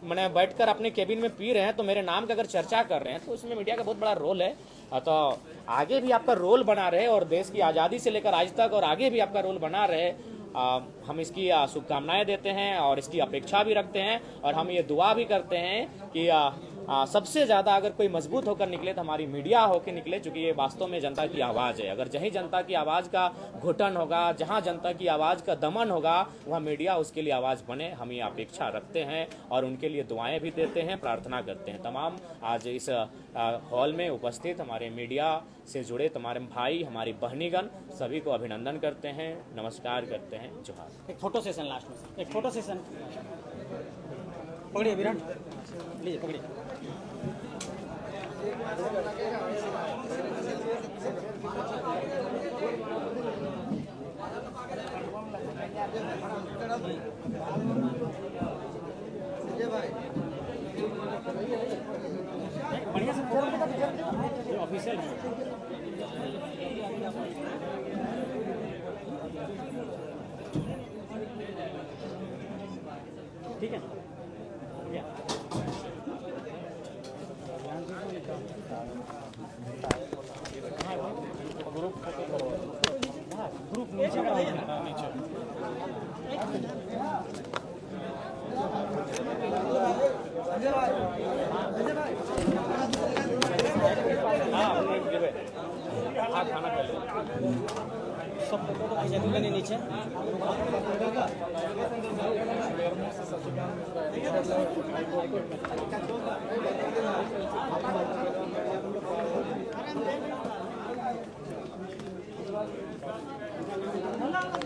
मैंने बैठकर अपने केबिन में पी रहे हैं तो मेरे नाम की अगर चर्चा कर रहे हैं, तो उसमें मीडिया का बहुत बड़ा रोल है। तो आगे भी आपका रोल बना रहे और देश की आज़ादी से लेकर आज तक और आगे भी आपका रोल बना रहे, हम इसकी शुभकामनाएं देते हैं और इसकी अपेक्षा भी रखते हैं। और हम ये दुआ भी करते हैं कि सबसे ज़्यादा अगर कोई मजबूत होकर निकले तो हमारी मीडिया होकर निकले, क्योंकि ये वास्तव में जनता की आवाज़ है। अगर जहीं जनता की आवाज़ का घुटन होगा, जहां जनता की आवाज़ का दमन होगा, वहाँ मीडिया उसके लिए आवाज़ बने, हम ये अपेक्षा रखते हैं और उनके लिए दुआएं भी देते हैं, प्रार्थना करते हैं। तमाम आज इस हॉल में उपस्थित हमारे मीडिया से जुड़े तमाम भाई, हमारी बहनीगण, सभी को अभिनंदन करते हैं, नमस्कार करते हैं, जोहार। एक फोटो सेशन लास्ट में, एक फोटो सेशन पकड़िए विराट, लीजिए पकड़िए। बढ़िया से फोटो ऑफिशियल है। ठीक है ग्रुप नीचे हाँ, खाना खा लो। सब फोटो तो खींचा दूंगा नीचे। मिश्रा